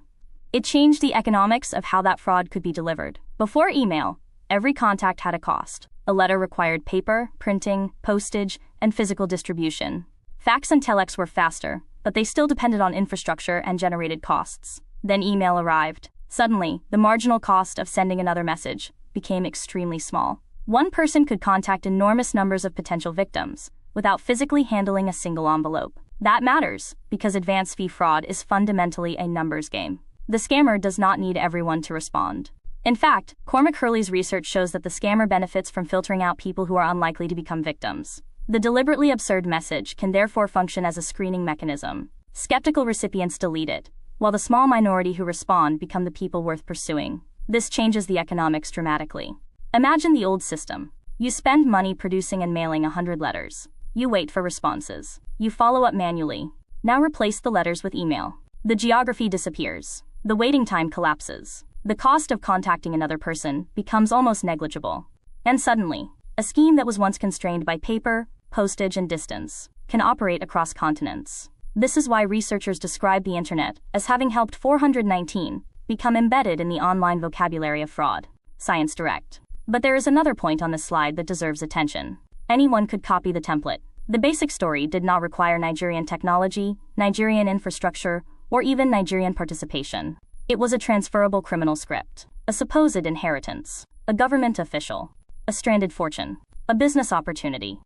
It changed the economics of how that fraud could be delivered. Before email, every contact had a cost. A letter required paper, printing, postage, and physical distribution. Fax and telex were faster, but they still depended on infrastructure and generated costs. Then email arrived. Suddenly, the marginal cost of sending another message became extremely small. One person could contact enormous numbers of potential victims without physically handling a single envelope. That matters, because advance fee fraud is fundamentally a numbers game. The scammer does not need everyone to respond. In fact, Cormac Hurley's research shows that the scammer benefits from filtering out people who are unlikely to become victims. The deliberately absurd message can therefore function as a screening mechanism. Skeptical recipients delete it, while the small minority who respond become the people worth pursuing. This changes the economics dramatically. Imagine the old system. You spend money producing and mailing 100 letters. You wait for responses. You follow up manually. Now replace the letters with email. The geography disappears. The waiting time collapses. The cost of contacting another person becomes almost negligible. And suddenly, a scheme that was once constrained by paper, postage, and distance can operate across continents. This is why researchers describe the internet as having helped 419 become embedded in the online vocabulary of fraud. Science direct. But there is another point on this slide that deserves attention. Anyone could copy the template. The basic story did not require Nigerian technology, Nigerian infrastructure, or even Nigerian participation. It was a transferable criminal script, a supposed inheritance, a government official, a stranded fortune, a business opportunity,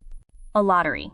a lottery,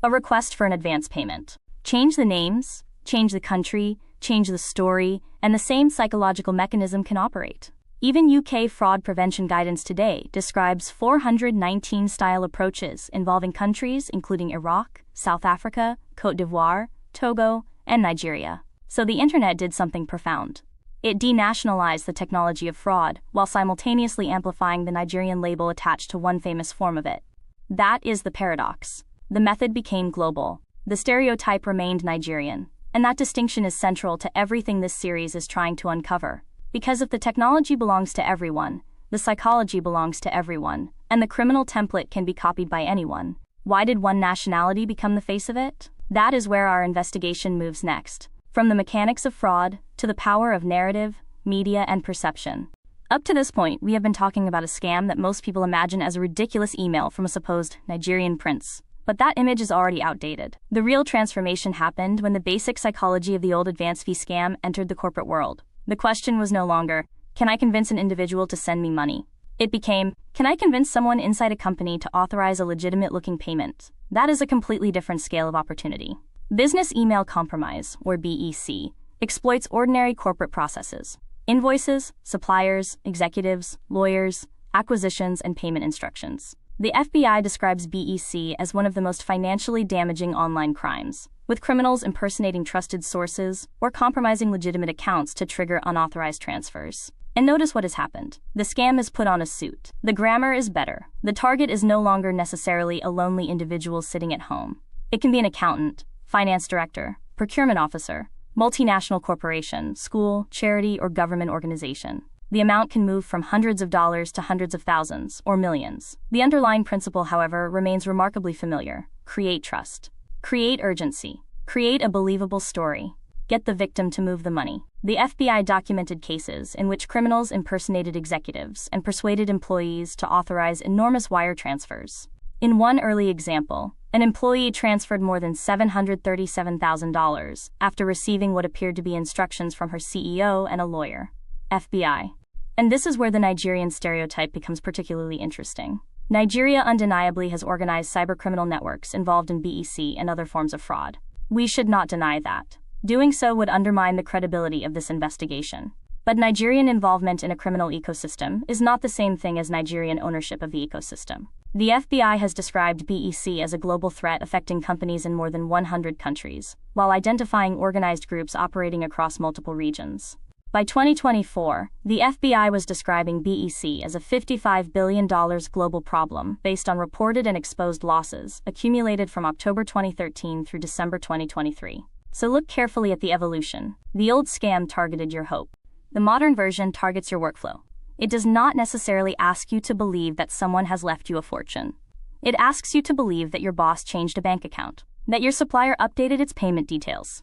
a request for an advance payment. Change the names, change the country, change the story, and the same psychological mechanism can operate. Even UK fraud prevention guidance today describes 419 style approaches involving countries including Iraq, South Africa, Côte d'Ivoire, Togo, and Nigeria. So the internet did something profound. It denationalized the technology of fraud while simultaneously amplifying the Nigerian label attached to one famous form of it. That is the paradox. The method became global. The stereotype remained Nigerian. And that distinction is central to everything this series is trying to uncover. Because if the technology belongs to everyone, the psychology belongs to everyone, and the criminal template can be copied by anyone, why did one nationality become the face of it? That is where our investigation moves next. From the mechanics of fraud to the power of narrative, media, and perception. Up to this point, we have been talking about a scam that most people imagine as a ridiculous email from a supposed Nigerian prince. But that image is already outdated. The real transformation happened when the basic psychology of the old advance fee scam entered the corporate world. The question was no longer, can I convince an individual to send me money? It became, can I convince someone inside a company to authorize a legitimate-looking payment? That is a completely different scale of opportunity. Business email compromise, or BEC, exploits ordinary corporate processes. Invoices, suppliers, executives, lawyers, acquisitions, and payment instructions. The FBI describes BEC as one of the most financially damaging online crimes, with criminals impersonating trusted sources or compromising legitimate accounts to trigger unauthorized transfers. And notice what has happened. The scam is put on a suit. The grammar is better. The target is no longer necessarily a lonely individual sitting at home. It can be an accountant, finance director, procurement officer, multinational corporation, school, charity, or government organization. The amount can move from hundreds of dollars to hundreds of thousands or millions. The underlying principle, however, remains remarkably familiar. Create trust. Create urgency. Create a believable story. Get the victim to move the money. The FBI documented cases in which criminals impersonated executives and persuaded employees to authorize enormous wire transfers. In one early example, an employee transferred more than $737,000 after receiving what appeared to be instructions from her CEO and a lawyer. FBI. And this is where the Nigerian stereotype becomes particularly interesting. Nigeria undeniably has organized cybercriminal networks involved in BEC and other forms of fraud. We should not deny that. Doing so would undermine the credibility of this investigation. But Nigerian involvement in a criminal ecosystem is not the same thing as Nigerian ownership of the ecosystem. The FBI has described BEC as a global threat affecting companies in more than 100 countries, while identifying organized groups operating across multiple regions. By 2024, the FBI was describing BEC as a $55 billion global problem based on reported and exposed losses accumulated from October 2013 through December 2023. So look carefully at the evolution. The old scam targeted your hope. The modern version targets your workflow. It does not necessarily ask you to believe that someone has left you a fortune. It asks you to believe that your boss changed a bank account, that your supplier updated its payment details,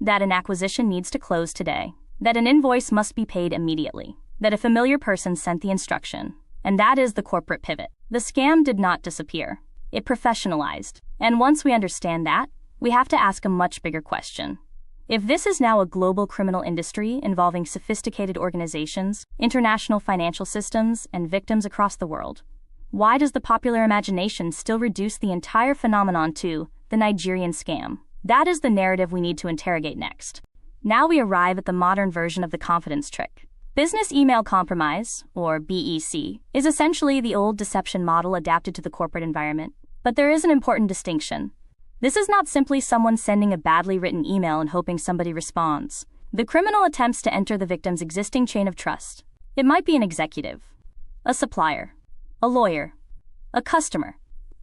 that an acquisition needs to close today, that an invoice must be paid immediately, that a familiar person sent the instruction. And that is the corporate pivot. The scam did not disappear. It professionalized. And once we understand that, we have to ask a much bigger question. If this is now a global criminal industry involving sophisticated organizations, international financial systems, and victims across the world, why does the popular imagination still reduce the entire phenomenon to the Nigerian scam? That is the narrative we need to interrogate next. Now we arrive at the modern version of the confidence trick. Business email compromise, or BEC, is essentially the old deception model adapted to the corporate environment. But there is an important distinction. This is not simply someone sending a badly written email and hoping somebody responds. The criminal attempts to enter the victim's existing chain of trust. It might be an executive, a supplier, a lawyer, a customer,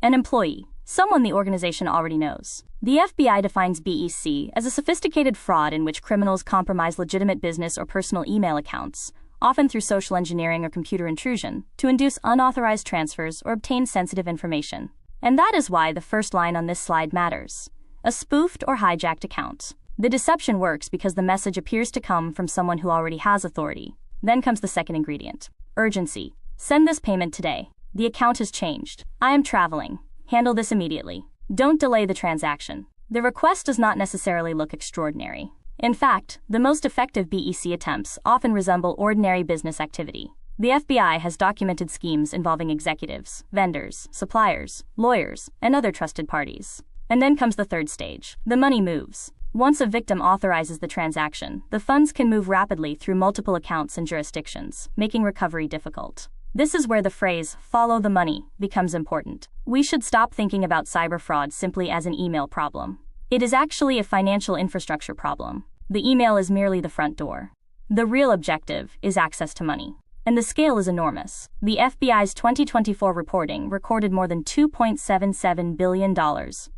an employee, someone the organization already knows. The FBI defines BEC as a sophisticated fraud in which criminals compromise legitimate business or personal email accounts, often through social engineering or computer intrusion, to induce unauthorized transfers or obtain sensitive information. And that is why the first line on this slide matters. A spoofed or hijacked account. The deception works because the message appears to come from someone who already has authority. Then comes the second ingredient. Urgency. Send this payment today. The account has changed. I am traveling. Handle this immediately. Don't delay the transaction. The request does not necessarily look extraordinary. In fact, the most effective BEC attempts often resemble ordinary business activity. The FBI has documented schemes involving executives, vendors, suppliers, lawyers, and other trusted parties. And then comes the third stage. The money moves. Once a victim authorizes the transaction, the funds can move rapidly through multiple accounts and jurisdictions, making recovery difficult. This is where the phrase, "follow the money," becomes important. We should stop thinking about cyber fraud simply as an email problem. It is actually a financial infrastructure problem. The email is merely the front door. The real objective is access to money. And the scale is enormous. The FBI's 2024 reporting recorded more than $2.77 billion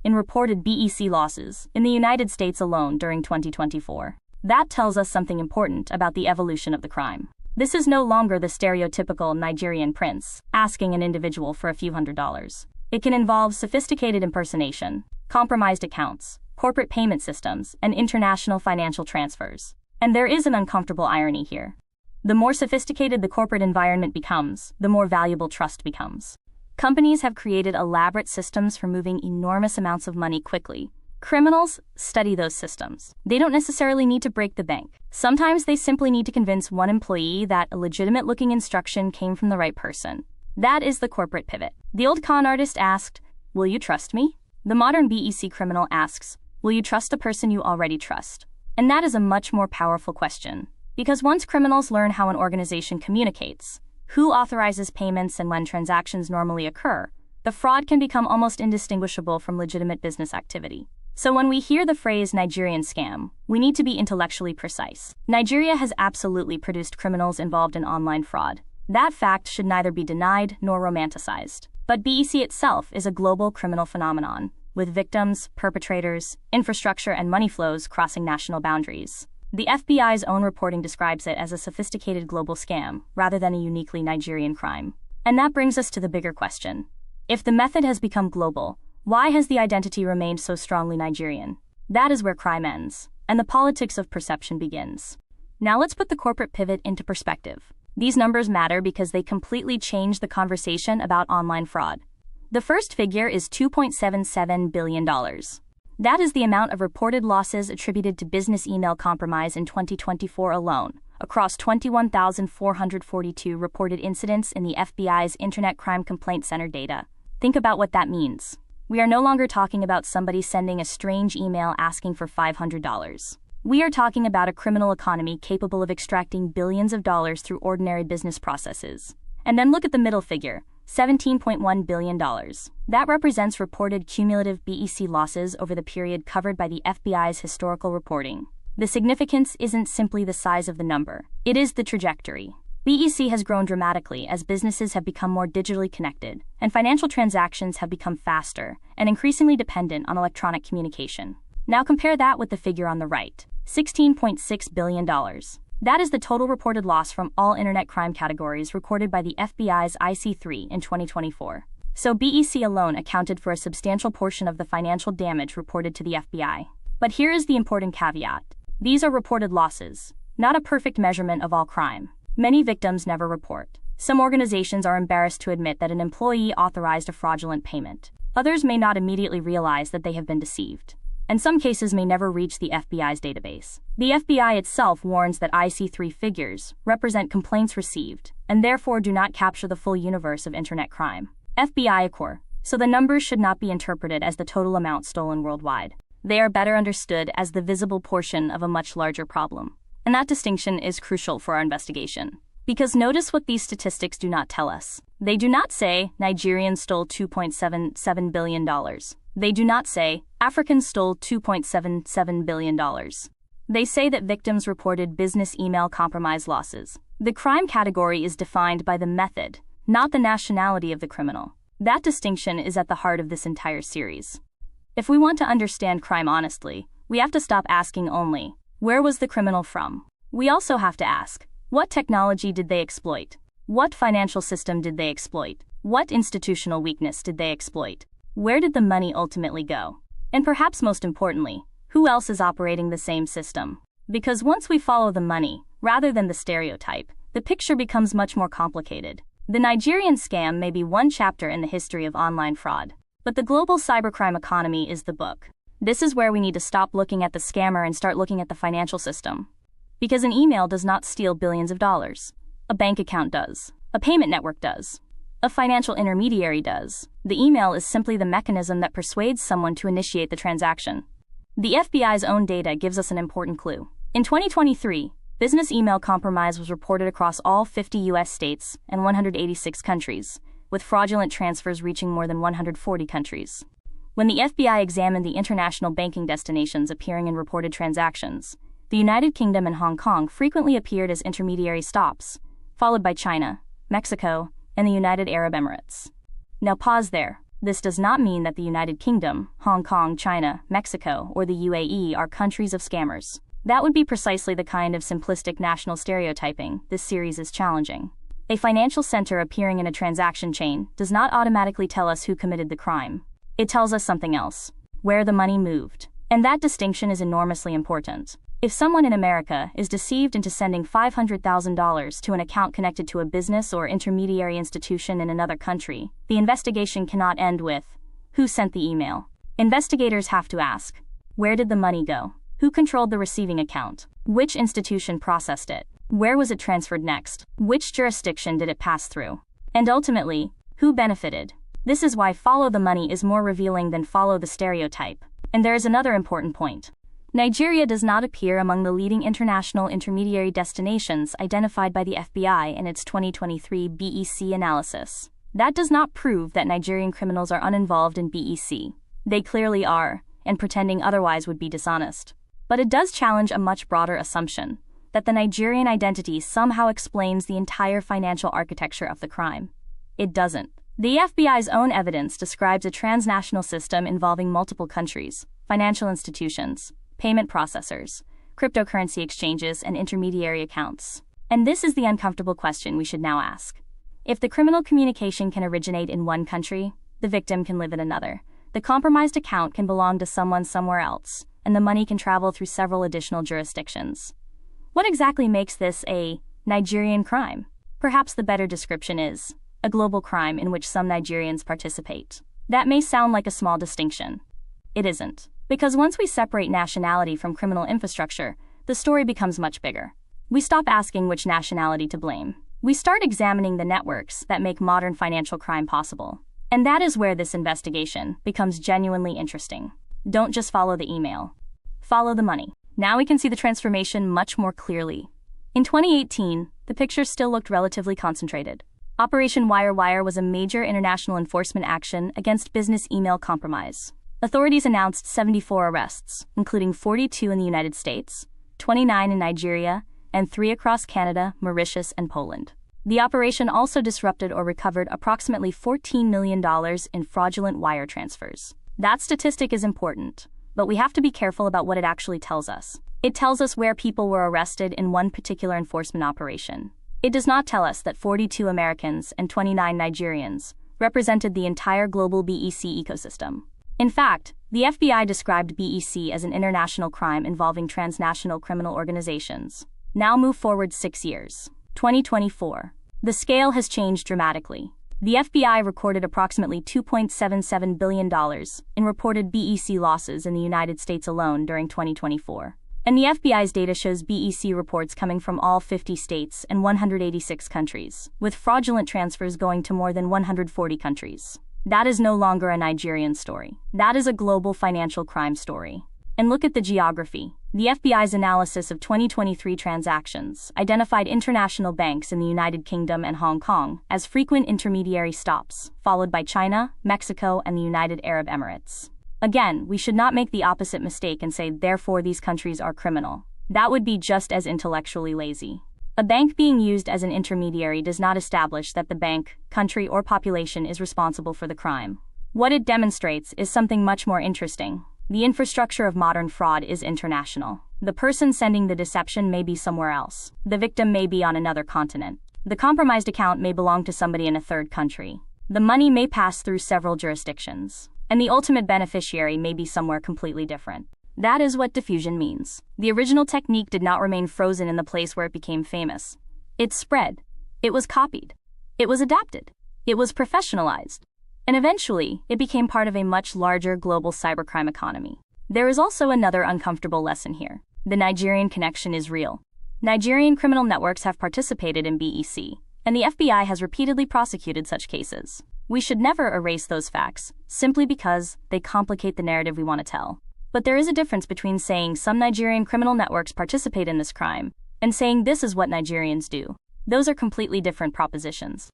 in reported BEC losses in the United States alone during 2024. That tells us something important about the evolution of the crime. This is no longer the stereotypical Nigerian prince asking an individual for a few $100s. It can involve sophisticated impersonation, compromised accounts, corporate payment systems, and international financial transfers. And there is an uncomfortable irony here. The more sophisticated the corporate environment becomes, the more valuable trust becomes. Companies have created elaborate systems for moving enormous amounts of money quickly. Criminals study those systems. They don't necessarily need to break the bank. Sometimes they simply need to convince one employee that a legitimate-looking instruction came from the right person. That is the corporate pivot. The old con artist asked, "Will you trust me?" The modern BEC criminal asks, "Will you trust a person you already trust?" And that is a much more powerful question. Because once criminals learn how an organization communicates, who authorizes payments and when transactions normally occur, the fraud can become almost indistinguishable from legitimate business activity. So when we hear the phrase Nigerian scam, we need to be intellectually precise. Nigeria has absolutely produced criminals involved in online fraud. That fact should neither be denied nor romanticized. But BEC itself is a global criminal phenomenon, with victims, perpetrators, infrastructure, and money flows crossing national boundaries. The FBI's own reporting describes it as a sophisticated global scam, rather than a uniquely Nigerian crime. And that brings us to the bigger question. If the method has become global, why has the identity remained so strongly Nigerian? That is where crime ends, and the politics of perception begins. Now let's put the corporate pivot into perspective. These numbers matter because they completely change the conversation about online fraud. The first figure is $2.77 billion. That is the amount of reported losses attributed to business email compromise in 2024 alone, across 21,442 reported incidents in the FBI's Internet Crime Complaint Center data. Think about what that means. We are no longer talking about somebody sending a strange email asking for $500. We are talking about a criminal economy capable of extracting billions of dollars through ordinary business processes. And then look at the middle figure, $17.1 billion. That represents reported cumulative BEC losses over the period covered by the FBI's historical reporting. The significance isn't simply the size of the number, it is the trajectory. BEC has grown dramatically as businesses have become more digitally connected, and financial transactions have become faster and increasingly dependent on electronic communication. Now compare that with the figure on the right, $16.6 billion. That is the total reported loss from all internet crime categories recorded by the FBI's IC3 in 2024. So BEC alone accounted for a substantial portion of the financial damage reported to the FBI. But here is the important caveat. These are reported losses, not a perfect measurement of all crime. Many victims never report. Some organizations are embarrassed to admit that an employee authorized a fraudulent payment. Others may not immediately realize that they have been deceived. And some cases may never reach the FBI's database. The FBI itself warns that IC3 figures represent complaints received, and therefore do not capture the full universe of internet crime. FBI core. So the numbers should not be interpreted as the total amount stolen worldwide. They are better understood as the visible portion of a much larger problem. And that distinction is crucial for our investigation. Because notice what these statistics do not tell us. They do not say Nigerians stole $2.77 billion. They do not say Africans stole $2.77 billion. They say that victims reported business email compromise losses. The crime category is defined by the method, not the nationality of the criminal. That distinction is at the heart of this entire series. If we want to understand crime honestly, we have to stop asking only, where was the criminal from? We also have to ask, what technology did they exploit? What financial system did they exploit? What institutional weakness did they exploit? Where did the money ultimately go? And perhaps most importantly, who else is operating the same system? Because once we follow the money, rather than the stereotype, the picture becomes much more complicated. The Nigerian scam may be one chapter in the history of online fraud, but the global cybercrime economy is the book. This is where we need to stop looking at the scammer and start looking at the financial system. Because an email does not steal billions of dollars. A bank account does. A payment network does. A financial intermediary does. The email is simply the mechanism that persuades someone to initiate the transaction. The FBI's own data gives us an important clue. In 2023, business email compromise was reported across all 50 U.S. states and 186 countries, with fraudulent transfers reaching more than 140 countries. When the FBI examined the international banking destinations appearing in reported transactions, the United Kingdom and Hong Kong frequently appeared as intermediary stops, followed by China, Mexico, and the United Arab Emirates. Now pause there. This does not mean that the United Kingdom, Hong Kong, China, Mexico, or the UAE are countries of scammers. That would be precisely the kind of simplistic national stereotyping this series is challenging. A financial center appearing in a transaction chain does not automatically tell us who committed the crime. It tells us something else, where the money moved. And that distinction is enormously important. If someone in America is deceived into sending $500,000 to an account connected to a business or intermediary institution in another country, the investigation cannot end with, who sent the email? Investigators have to ask, where did the money go? Who controlled the receiving account? Which institution processed it? Where was it transferred next? Which jurisdiction did it pass through? And ultimately, who benefited? This is why follow the money is more revealing than follow the stereotype. And there is another important point. Nigeria does not appear among the leading international intermediary destinations identified by the FBI in its 2023 BEC analysis. That does not prove that Nigerian criminals are uninvolved in BEC. They clearly are, and pretending otherwise would be dishonest. But it does challenge a much broader assumption, that the Nigerian identity somehow explains the entire financial architecture of the crime. It doesn't. The FBI's own evidence describes a transnational system involving multiple countries, financial institutions, payment processors, cryptocurrency exchanges, and intermediary accounts. And this is the uncomfortable question we should now ask. If the criminal communication can originate in one country, the victim can live in another. The compromised account can belong to someone somewhere else, and the money can travel through several additional jurisdictions. What exactly makes this a Nigerian crime? Perhaps the better description is a global crime in which some Nigerians participate. That may sound like a small distinction. It isn't. Because once we separate nationality from criminal infrastructure, the story becomes much bigger. We stop asking which nationality to blame. We start examining the networks that make modern financial crime possible. And that is where this investigation becomes genuinely interesting. Don't just follow the email. Follow the money. Now we can see the transformation much more clearly. In 2018, the picture still looked relatively concentrated. Operation Wire was a major international enforcement action against business email compromise. Authorities announced 74 arrests, including 42 in the United States, 29 in Nigeria, and 3 across Canada, Mauritius, and Poland. The operation also disrupted or recovered approximately $14 million in fraudulent wire transfers. That statistic is important, but we have to be careful about what it actually tells us. It tells us where people were arrested in one particular enforcement operation. It does not tell us that 42 Americans and 29 Nigerians represented the entire global BEC ecosystem. In fact, the FBI described BEC as an international crime involving transnational criminal organizations. Now move forward 6 years. 2024. The scale has changed dramatically. The FBI recorded approximately $2.77 billion in reported BEC losses in the United States alone during 2024. And the FBI's data shows BEC reports coming from all 50 states and 186 countries, with fraudulent transfers going to more than 140 countries. That is no longer a Nigerian story. That is a global financial crime story. And look at the geography. The FBI's analysis of 2023 transactions identified international banks in the United Kingdom and Hong Kong as frequent intermediary stops, followed by China, Mexico, and the United Arab Emirates. Again, we should not make the opposite mistake and say, therefore, these countries are criminal. That would be just as intellectually lazy. A bank being used as an intermediary does not establish that the bank, country, or population is responsible for the crime. What it demonstrates is something much more interesting. The infrastructure of modern fraud is international. The person sending the deception may be somewhere else. The victim may be on another continent. The compromised account may belong to somebody in a third country. The money may pass through several jurisdictions. And the ultimate beneficiary may be somewhere completely different. That is what diffusion means. The original technique did not remain frozen in the place where it became famous. It spread. It was copied. It was adapted. It was professionalized. And eventually, it became part of a much larger global cybercrime economy. There is also another uncomfortable lesson here. The Nigerian connection is real. Nigerian criminal networks have participated in BEC, and the FBI has repeatedly prosecuted such cases. We should never erase those facts, simply because they complicate the narrative we want to tell. But there is a difference between saying some Nigerian criminal networks participate in this crime and saying this is what Nigerians do. Those are completely different propositions.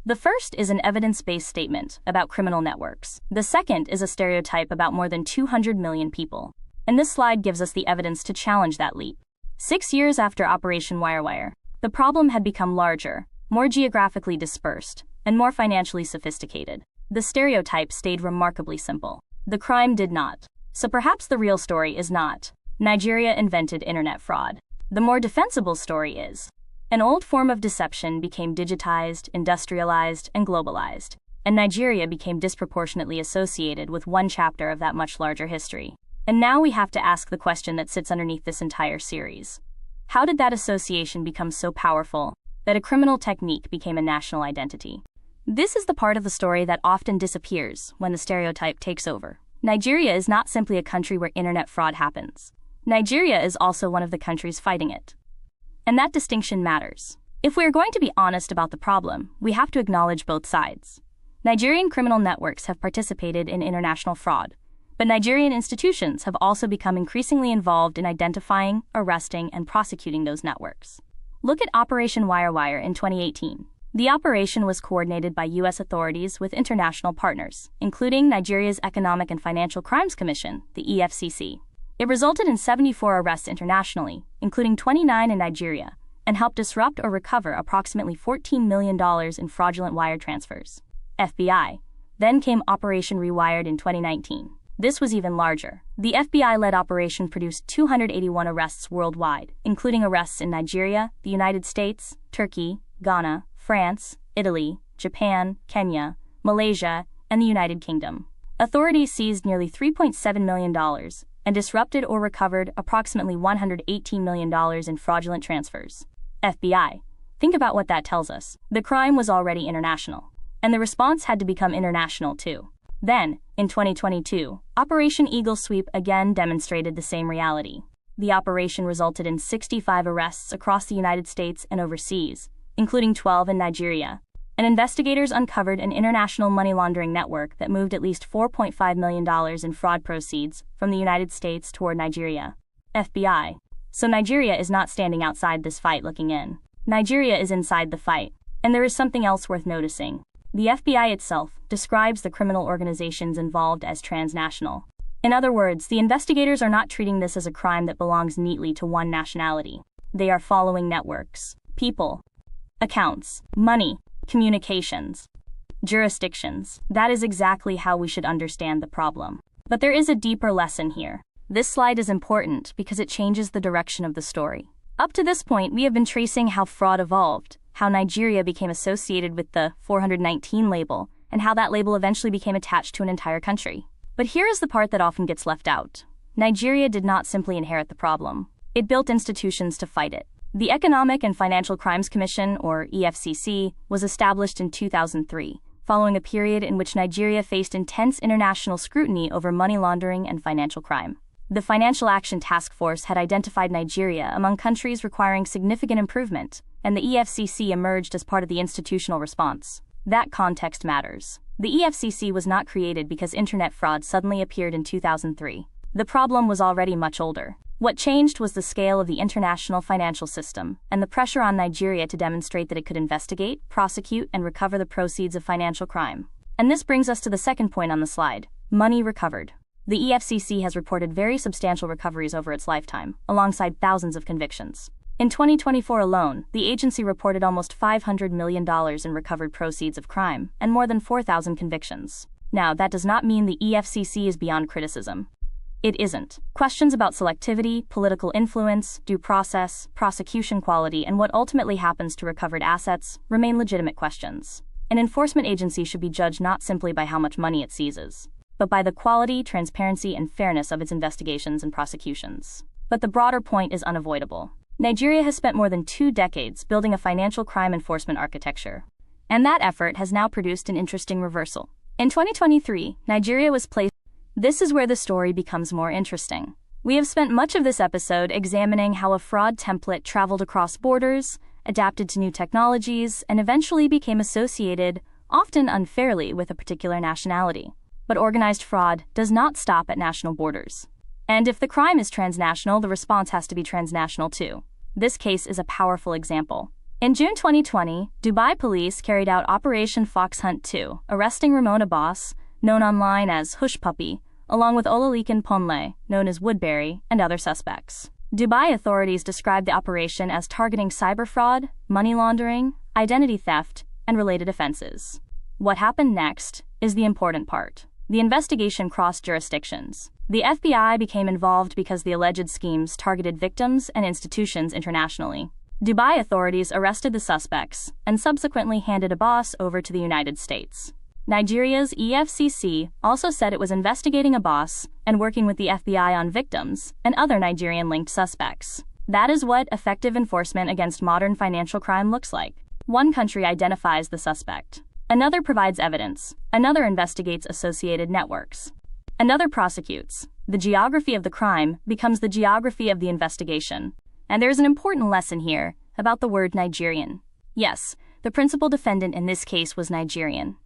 The first is an evidence-based statement about criminal networks. The second is a stereotype about more than 200 million people. And this slide gives us the evidence to challenge that leap. 6 years after Operation Wire, the problem had become larger, more geographically dispersed, and more financially sophisticated. The stereotype stayed remarkably simple. The crime did not. So perhaps the real story is not Nigeria invented internet fraud. The more defensible story is an old form of deception became digitized, industrialized, and globalized, and Nigeria became disproportionately associated with one chapter of that much larger history. And now we have to ask the question that sits underneath this entire series. How did that association become so powerful that a criminal technique became a national identity? This is the part of the story that often disappears when the stereotype takes over. Nigeria is not simply a country where internet fraud happens. Nigeria is also one of the countries fighting it. And that distinction matters. If we are going to be honest about the problem, we have to acknowledge both sides. Nigerian criminal networks have participated in international fraud, but Nigerian institutions have also become increasingly involved in identifying, arresting, and prosecuting those networks. Look at Operation Wire in 2018. The operation was coordinated by U.S. authorities with international partners, including Nigeria's Economic and Financial Crimes Commission, the EFCC. It resulted in 74 arrests internationally, including 29 in Nigeria, and helped disrupt or recover approximately $14 million in fraudulent wire transfers. FBI. Then came Operation Rewired in 2019. This was even larger. The FBI-led operation produced 281 arrests worldwide, including arrests in Nigeria, the United States, Turkey, Ghana, France, Italy, Japan, Kenya, Malaysia, and the United Kingdom. Authorities seized nearly $3.7 million and disrupted or recovered approximately $118 million in fraudulent transfers. FBI. Think about what that tells us. The crime was already international, and the response had to become international too. Then, in 2022, Operation Eagle Sweep again demonstrated the same reality. The operation resulted in 65 arrests across the United States and overseas, including 12 in Nigeria. And investigators uncovered an international money laundering network that moved at least $4.5 million in fraud proceeds from the United States toward Nigeria. FBI. So Nigeria is not standing outside this fight looking in. Nigeria is inside the fight. And there is something else worth noticing. The FBI itself describes the criminal organizations involved as transnational. In other words, the investigators are not treating this as a crime that belongs neatly to one nationality. They are following networks, people, accounts, money, communications, jurisdictions. That is exactly how we should understand the problem. But there is a deeper lesson here. This slide is important because it changes the direction of the story. Up to this point, we have been tracing how fraud evolved, how Nigeria became associated with the 419 label, and how that label eventually became attached to an entire country. But here is the part that often gets left out. Nigeria did not simply inherit the problem. It built institutions to fight it. The Economic and Financial Crimes Commission, or EFCC, was established in 2003, following a period in which Nigeria faced intense international scrutiny over money laundering and financial crime. The Financial Action Task Force had identified Nigeria among countries requiring significant improvement, and the EFCC emerged as part of the institutional response. That context matters. The EFCC was not created because internet fraud suddenly appeared in 2003. The problem was already much older. What changed was the scale of the international financial system and the pressure on Nigeria to demonstrate that it could investigate, prosecute, and recover the proceeds of financial crime. And this brings us to the second point on the slide: money recovered. The EFCC has reported very substantial recoveries over its lifetime, alongside thousands of convictions. In 2024 alone, the agency reported almost $500 million in recovered proceeds of crime and more than 4,000 convictions. Now, that does not mean the EFCC is beyond criticism. It isn't. Questions about selectivity, political influence, due process, prosecution quality, and what ultimately happens to recovered assets remain legitimate questions. An enforcement agency should be judged not simply by how much money it seizes, but by the quality, transparency, and fairness of its investigations and prosecutions. But the broader point is unavoidable. Nigeria has spent more than 2 decades building a financial crime enforcement architecture, and that effort has now produced an interesting reversal. In 2023, Nigeria was placed. This is where the story becomes more interesting. We have spent much of this episode examining how a fraud template traveled across borders, adapted to new technologies, and eventually became associated, often unfairly, with a particular nationality. But organized fraud does not stop at national borders. And if the crime is transnational, the response has to be transnational too. This case is a powerful example. In June 2020, Dubai police carried out Operation Fox Hunt 2, arresting Ramona Boss, known online as Hush Puppy, along with Olalekan Ponle, known as Woodbury, and other suspects. Dubai authorities described the operation as targeting cyber fraud, money laundering, identity theft, and related offenses. What happened next is the important part. The investigation crossed jurisdictions. The FBI became involved because the alleged schemes targeted victims and institutions internationally. Dubai authorities arrested the suspects and subsequently handed a boss over to the United States. Nigeria's EFCC also said it was investigating a boss and working with the FBI on victims and other Nigerian-linked suspects. That is what effective enforcement against modern financial crime looks like. One country identifies the suspect. Another provides evidence. Another investigates associated networks. Another prosecutes. The geography of the crime becomes the geography of the investigation. And there's an important lesson here about the word Nigerian. Yes, the principal defendant in this case was Nigerian.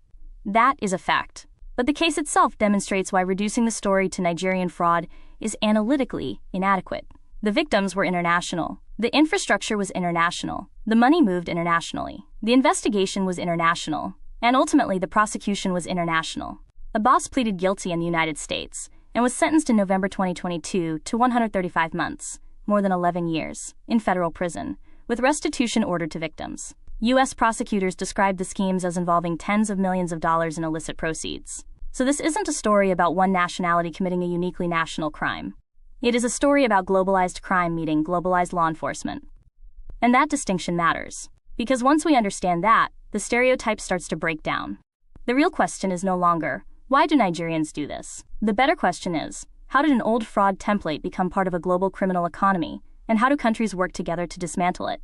That is a fact. But the case itself demonstrates why reducing the story to Nigerian fraud is analytically inadequate. The victims were international. The infrastructure was international. The money moved internationally. The investigation was international. And ultimately, the prosecution was international. The boss pleaded guilty in the United States and was sentenced in November 2022 to 135 months, more than 11 years, in federal prison, with restitution ordered to victims. U.S. prosecutors described the schemes as involving tens of millions of dollars in illicit proceeds. So this isn't a story about one nationality committing a uniquely national crime. It is a story about globalized crime meeting globalized law enforcement. And that distinction matters, because once we understand that, the stereotype starts to break down. The real question is no longer, why do Nigerians do this? The better question is, how did an old fraud template become part of a global criminal economy, and how do countries work together to dismantle it?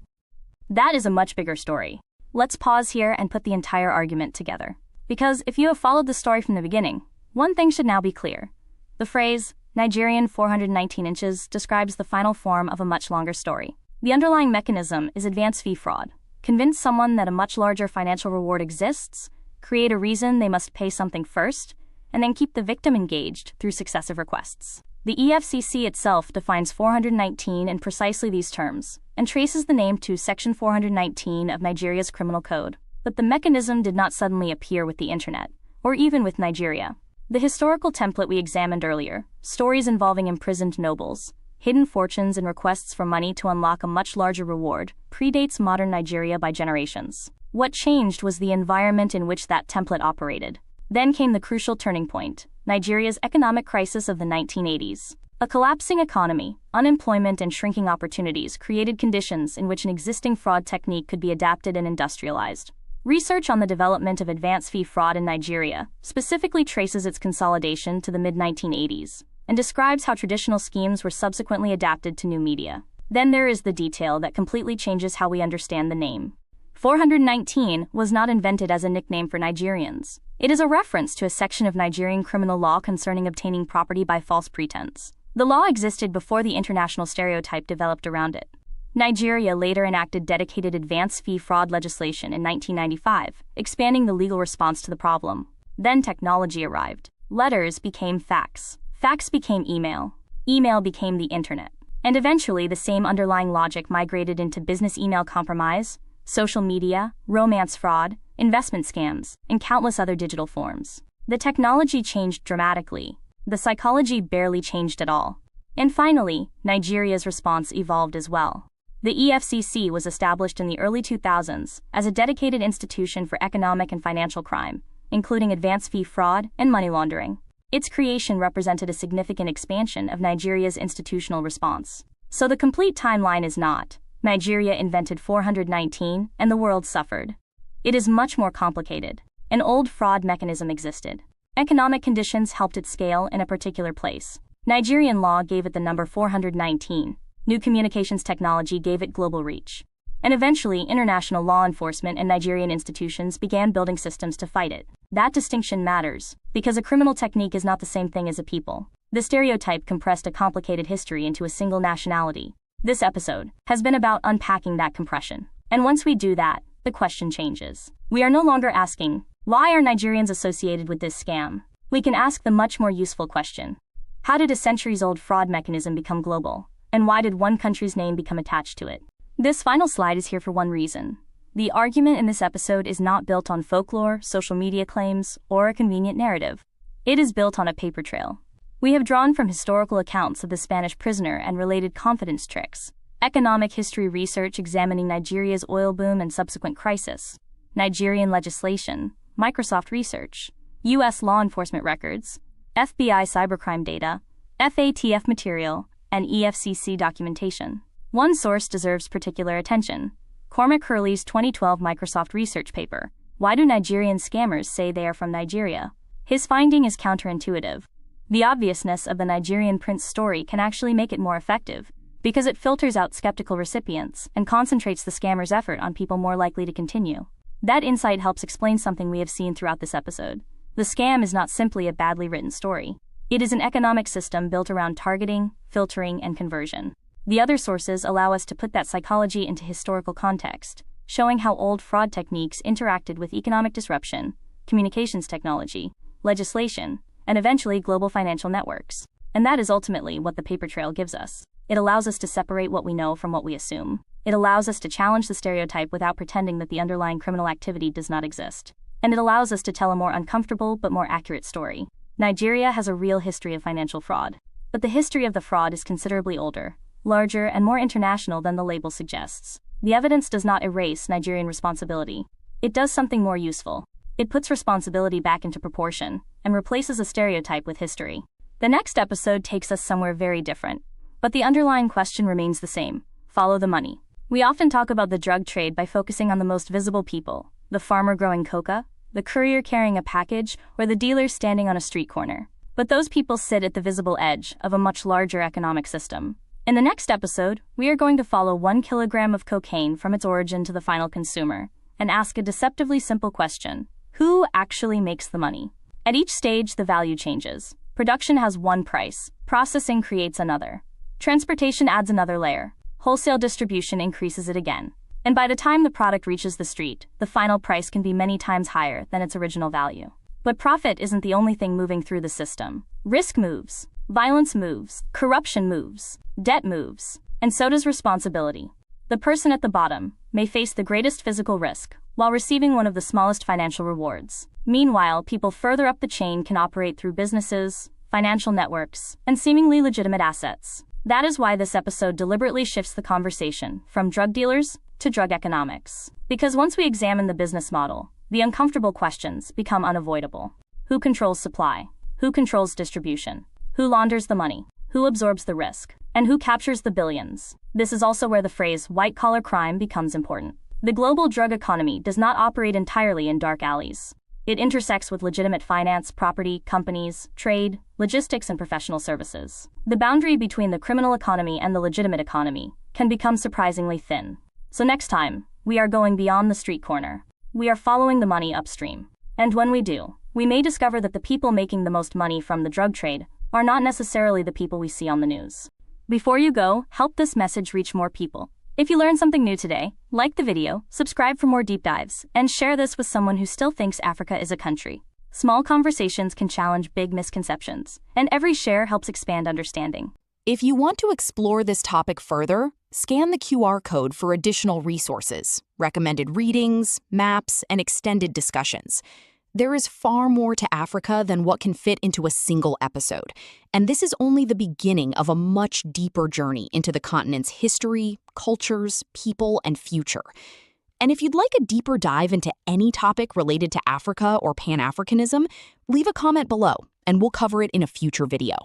That is a much bigger story. Let's pause here and put the entire argument together. Because if you have followed the story from the beginning, one thing should now be clear. The phrase, Nigerian 419 inches, describes the final form of a much longer story. The underlying mechanism is advance fee fraud. Convince someone that a much larger financial reward exists, create a reason they must pay something first, and then keep the victim engaged through successive requests. The EFCC itself defines 419 in precisely these terms, and traces the name to Section 419 of Nigeria's Criminal Code. But the mechanism did not suddenly appear with the internet, or even with Nigeria. The historical template we examined earlier, stories involving imprisoned nobles, hidden fortunes and requests for money to unlock a much larger reward, predates modern Nigeria by generations. What changed was the environment in which that template operated. Then came the crucial turning point, Nigeria's economic crisis of the 1980s. A collapsing economy, unemployment and shrinking opportunities created conditions in which an existing fraud technique could be adapted and industrialized. Research on the development of advance fee fraud in Nigeria specifically traces its consolidation to the mid-1980s and describes how traditional schemes were subsequently adapted to new media. Then there is the detail that completely changes how we understand the name. 419 was not invented as a nickname for Nigerians. It is a reference to a section of Nigerian criminal law concerning obtaining property by false pretense. The law existed before the international stereotype developed around it. Nigeria later enacted dedicated advance fee fraud legislation in 1995, expanding the legal response to the problem. Then technology arrived. Letters became fax. Fax became email. Email became the internet. And eventually the same underlying logic migrated into business email compromise, social media, romance fraud, investment scams, and countless other digital forms. The technology changed dramatically. The psychology barely changed at all. And finally, Nigeria's response evolved as well. The EFCC was established in the early 2000s as a dedicated institution for economic and financial crime, including advance fee fraud and money laundering. Its creation represented a significant expansion of Nigeria's institutional response. So the complete timeline is not, Nigeria invented 419 and the world suffered. It is much more complicated. An old fraud mechanism existed. Economic conditions helped it scale in a particular place. Nigerian law gave it the number 419. New communications technology gave it global reach. And eventually, international law enforcement and Nigerian institutions began building systems to fight it. That distinction matters, because a criminal technique is not the same thing as a people. The stereotype compressed a complicated history into a single nationality. This episode has been about unpacking that compression. And once we do that, the question changes. We are no longer asking, why are Nigerians associated with this scam? We can ask the much more useful question. How did a centuries-old fraud mechanism become global? And why did one country's name become attached to it? This final slide is here for one reason. The argument in this episode is not built on folklore, social media claims, or a convenient narrative. It is built on a paper trail. We have drawn from historical accounts of the Spanish prisoner and related confidence tricks, economic history research examining Nigeria's oil boom and subsequent crisis, Nigerian legislation, Microsoft research, U.S. law enforcement records, FBI cybercrime data, FATF material, and EFCC documentation. One source deserves particular attention. Cormac Hurley's 2012 Microsoft research paper, Why Do Nigerian Scammers Say They Are From Nigeria? His finding is counterintuitive. The obviousness of the Nigerian prince story can actually make it more effective, because it filters out skeptical recipients and concentrates the scammer's effort on people more likely to continue. That insight helps explain something we have seen throughout this episode. The scam is not simply a badly written story. It is an economic system built around targeting, filtering, and conversion. The other sources allow us to put that psychology into historical context, showing how old fraud techniques interacted with economic disruption, communications technology, legislation, and eventually global financial networks. And that is ultimately what the paper trail gives us. It allows us to separate what we know from what we assume. It allows us to challenge the stereotype without pretending that the underlying criminal activity does not exist. And it allows us to tell a more uncomfortable but more accurate story. Nigeria has a real history of financial fraud. But the history of the fraud is considerably older, larger, and more international than the label suggests. The evidence does not erase Nigerian responsibility. It does something more useful. It puts responsibility back into proportion and replaces a stereotype with history. The next episode takes us somewhere very different, but the underlying question remains the same: follow the money. We often talk about the drug trade by focusing on the most visible people: the farmer growing coca, the courier carrying a package, or the dealer standing on a street corner. But those people sit at the visible edge of a much larger economic system. In the next episode, we are going to follow 1 kilogram of cocaine from its origin to the final consumer and ask a deceptively simple question: who actually makes the money? At each stage, the value changes. Production has one price, processing creates another. Transportation adds another layer. Wholesale distribution increases it again. And by the time the product reaches the street, the final price can be many times higher than its original value. But profit isn't the only thing moving through the system. Risk moves, violence moves, corruption moves, debt moves, and so does responsibility. The person at the bottom may face the greatest physical risk while receiving one of the smallest financial rewards. Meanwhile, people further up the chain can operate through businesses, financial networks, and seemingly legitimate assets. That is why this episode deliberately shifts the conversation from drug dealers to drug economics. Because once we examine the business model, the uncomfortable questions become unavoidable. Who controls supply? Who controls distribution? Who launders the money? Who absorbs the risk? And who captures the billions? This is also where the phrase white-collar crime becomes important. The global drug economy does not operate entirely in dark alleys. It intersects with legitimate finance, property, companies, trade, logistics, and professional services. The boundary between the criminal economy and the legitimate economy can become surprisingly thin. So next time, we are going beyond the street corner. We are following the money upstream. And when we do, we may discover that the people making the most money from the drug trade are not necessarily the people we see on the news. Before you go, help this message reach more people. If you learned something new today, like the video, subscribe for more deep dives, and share this with someone who still thinks Africa is a country. Small conversations can challenge big misconceptions, and every share helps expand understanding. If you want to explore this topic further, scan the QR code for additional resources, recommended readings, maps, and extended discussions. There is far more to Africa than what can fit into a single episode, and this is only the beginning of a much deeper journey into the continent's history, cultures, people, and future. And if you'd like a deeper dive into any topic related to Africa or Pan-Africanism, leave a comment below, and we'll cover it in a future video.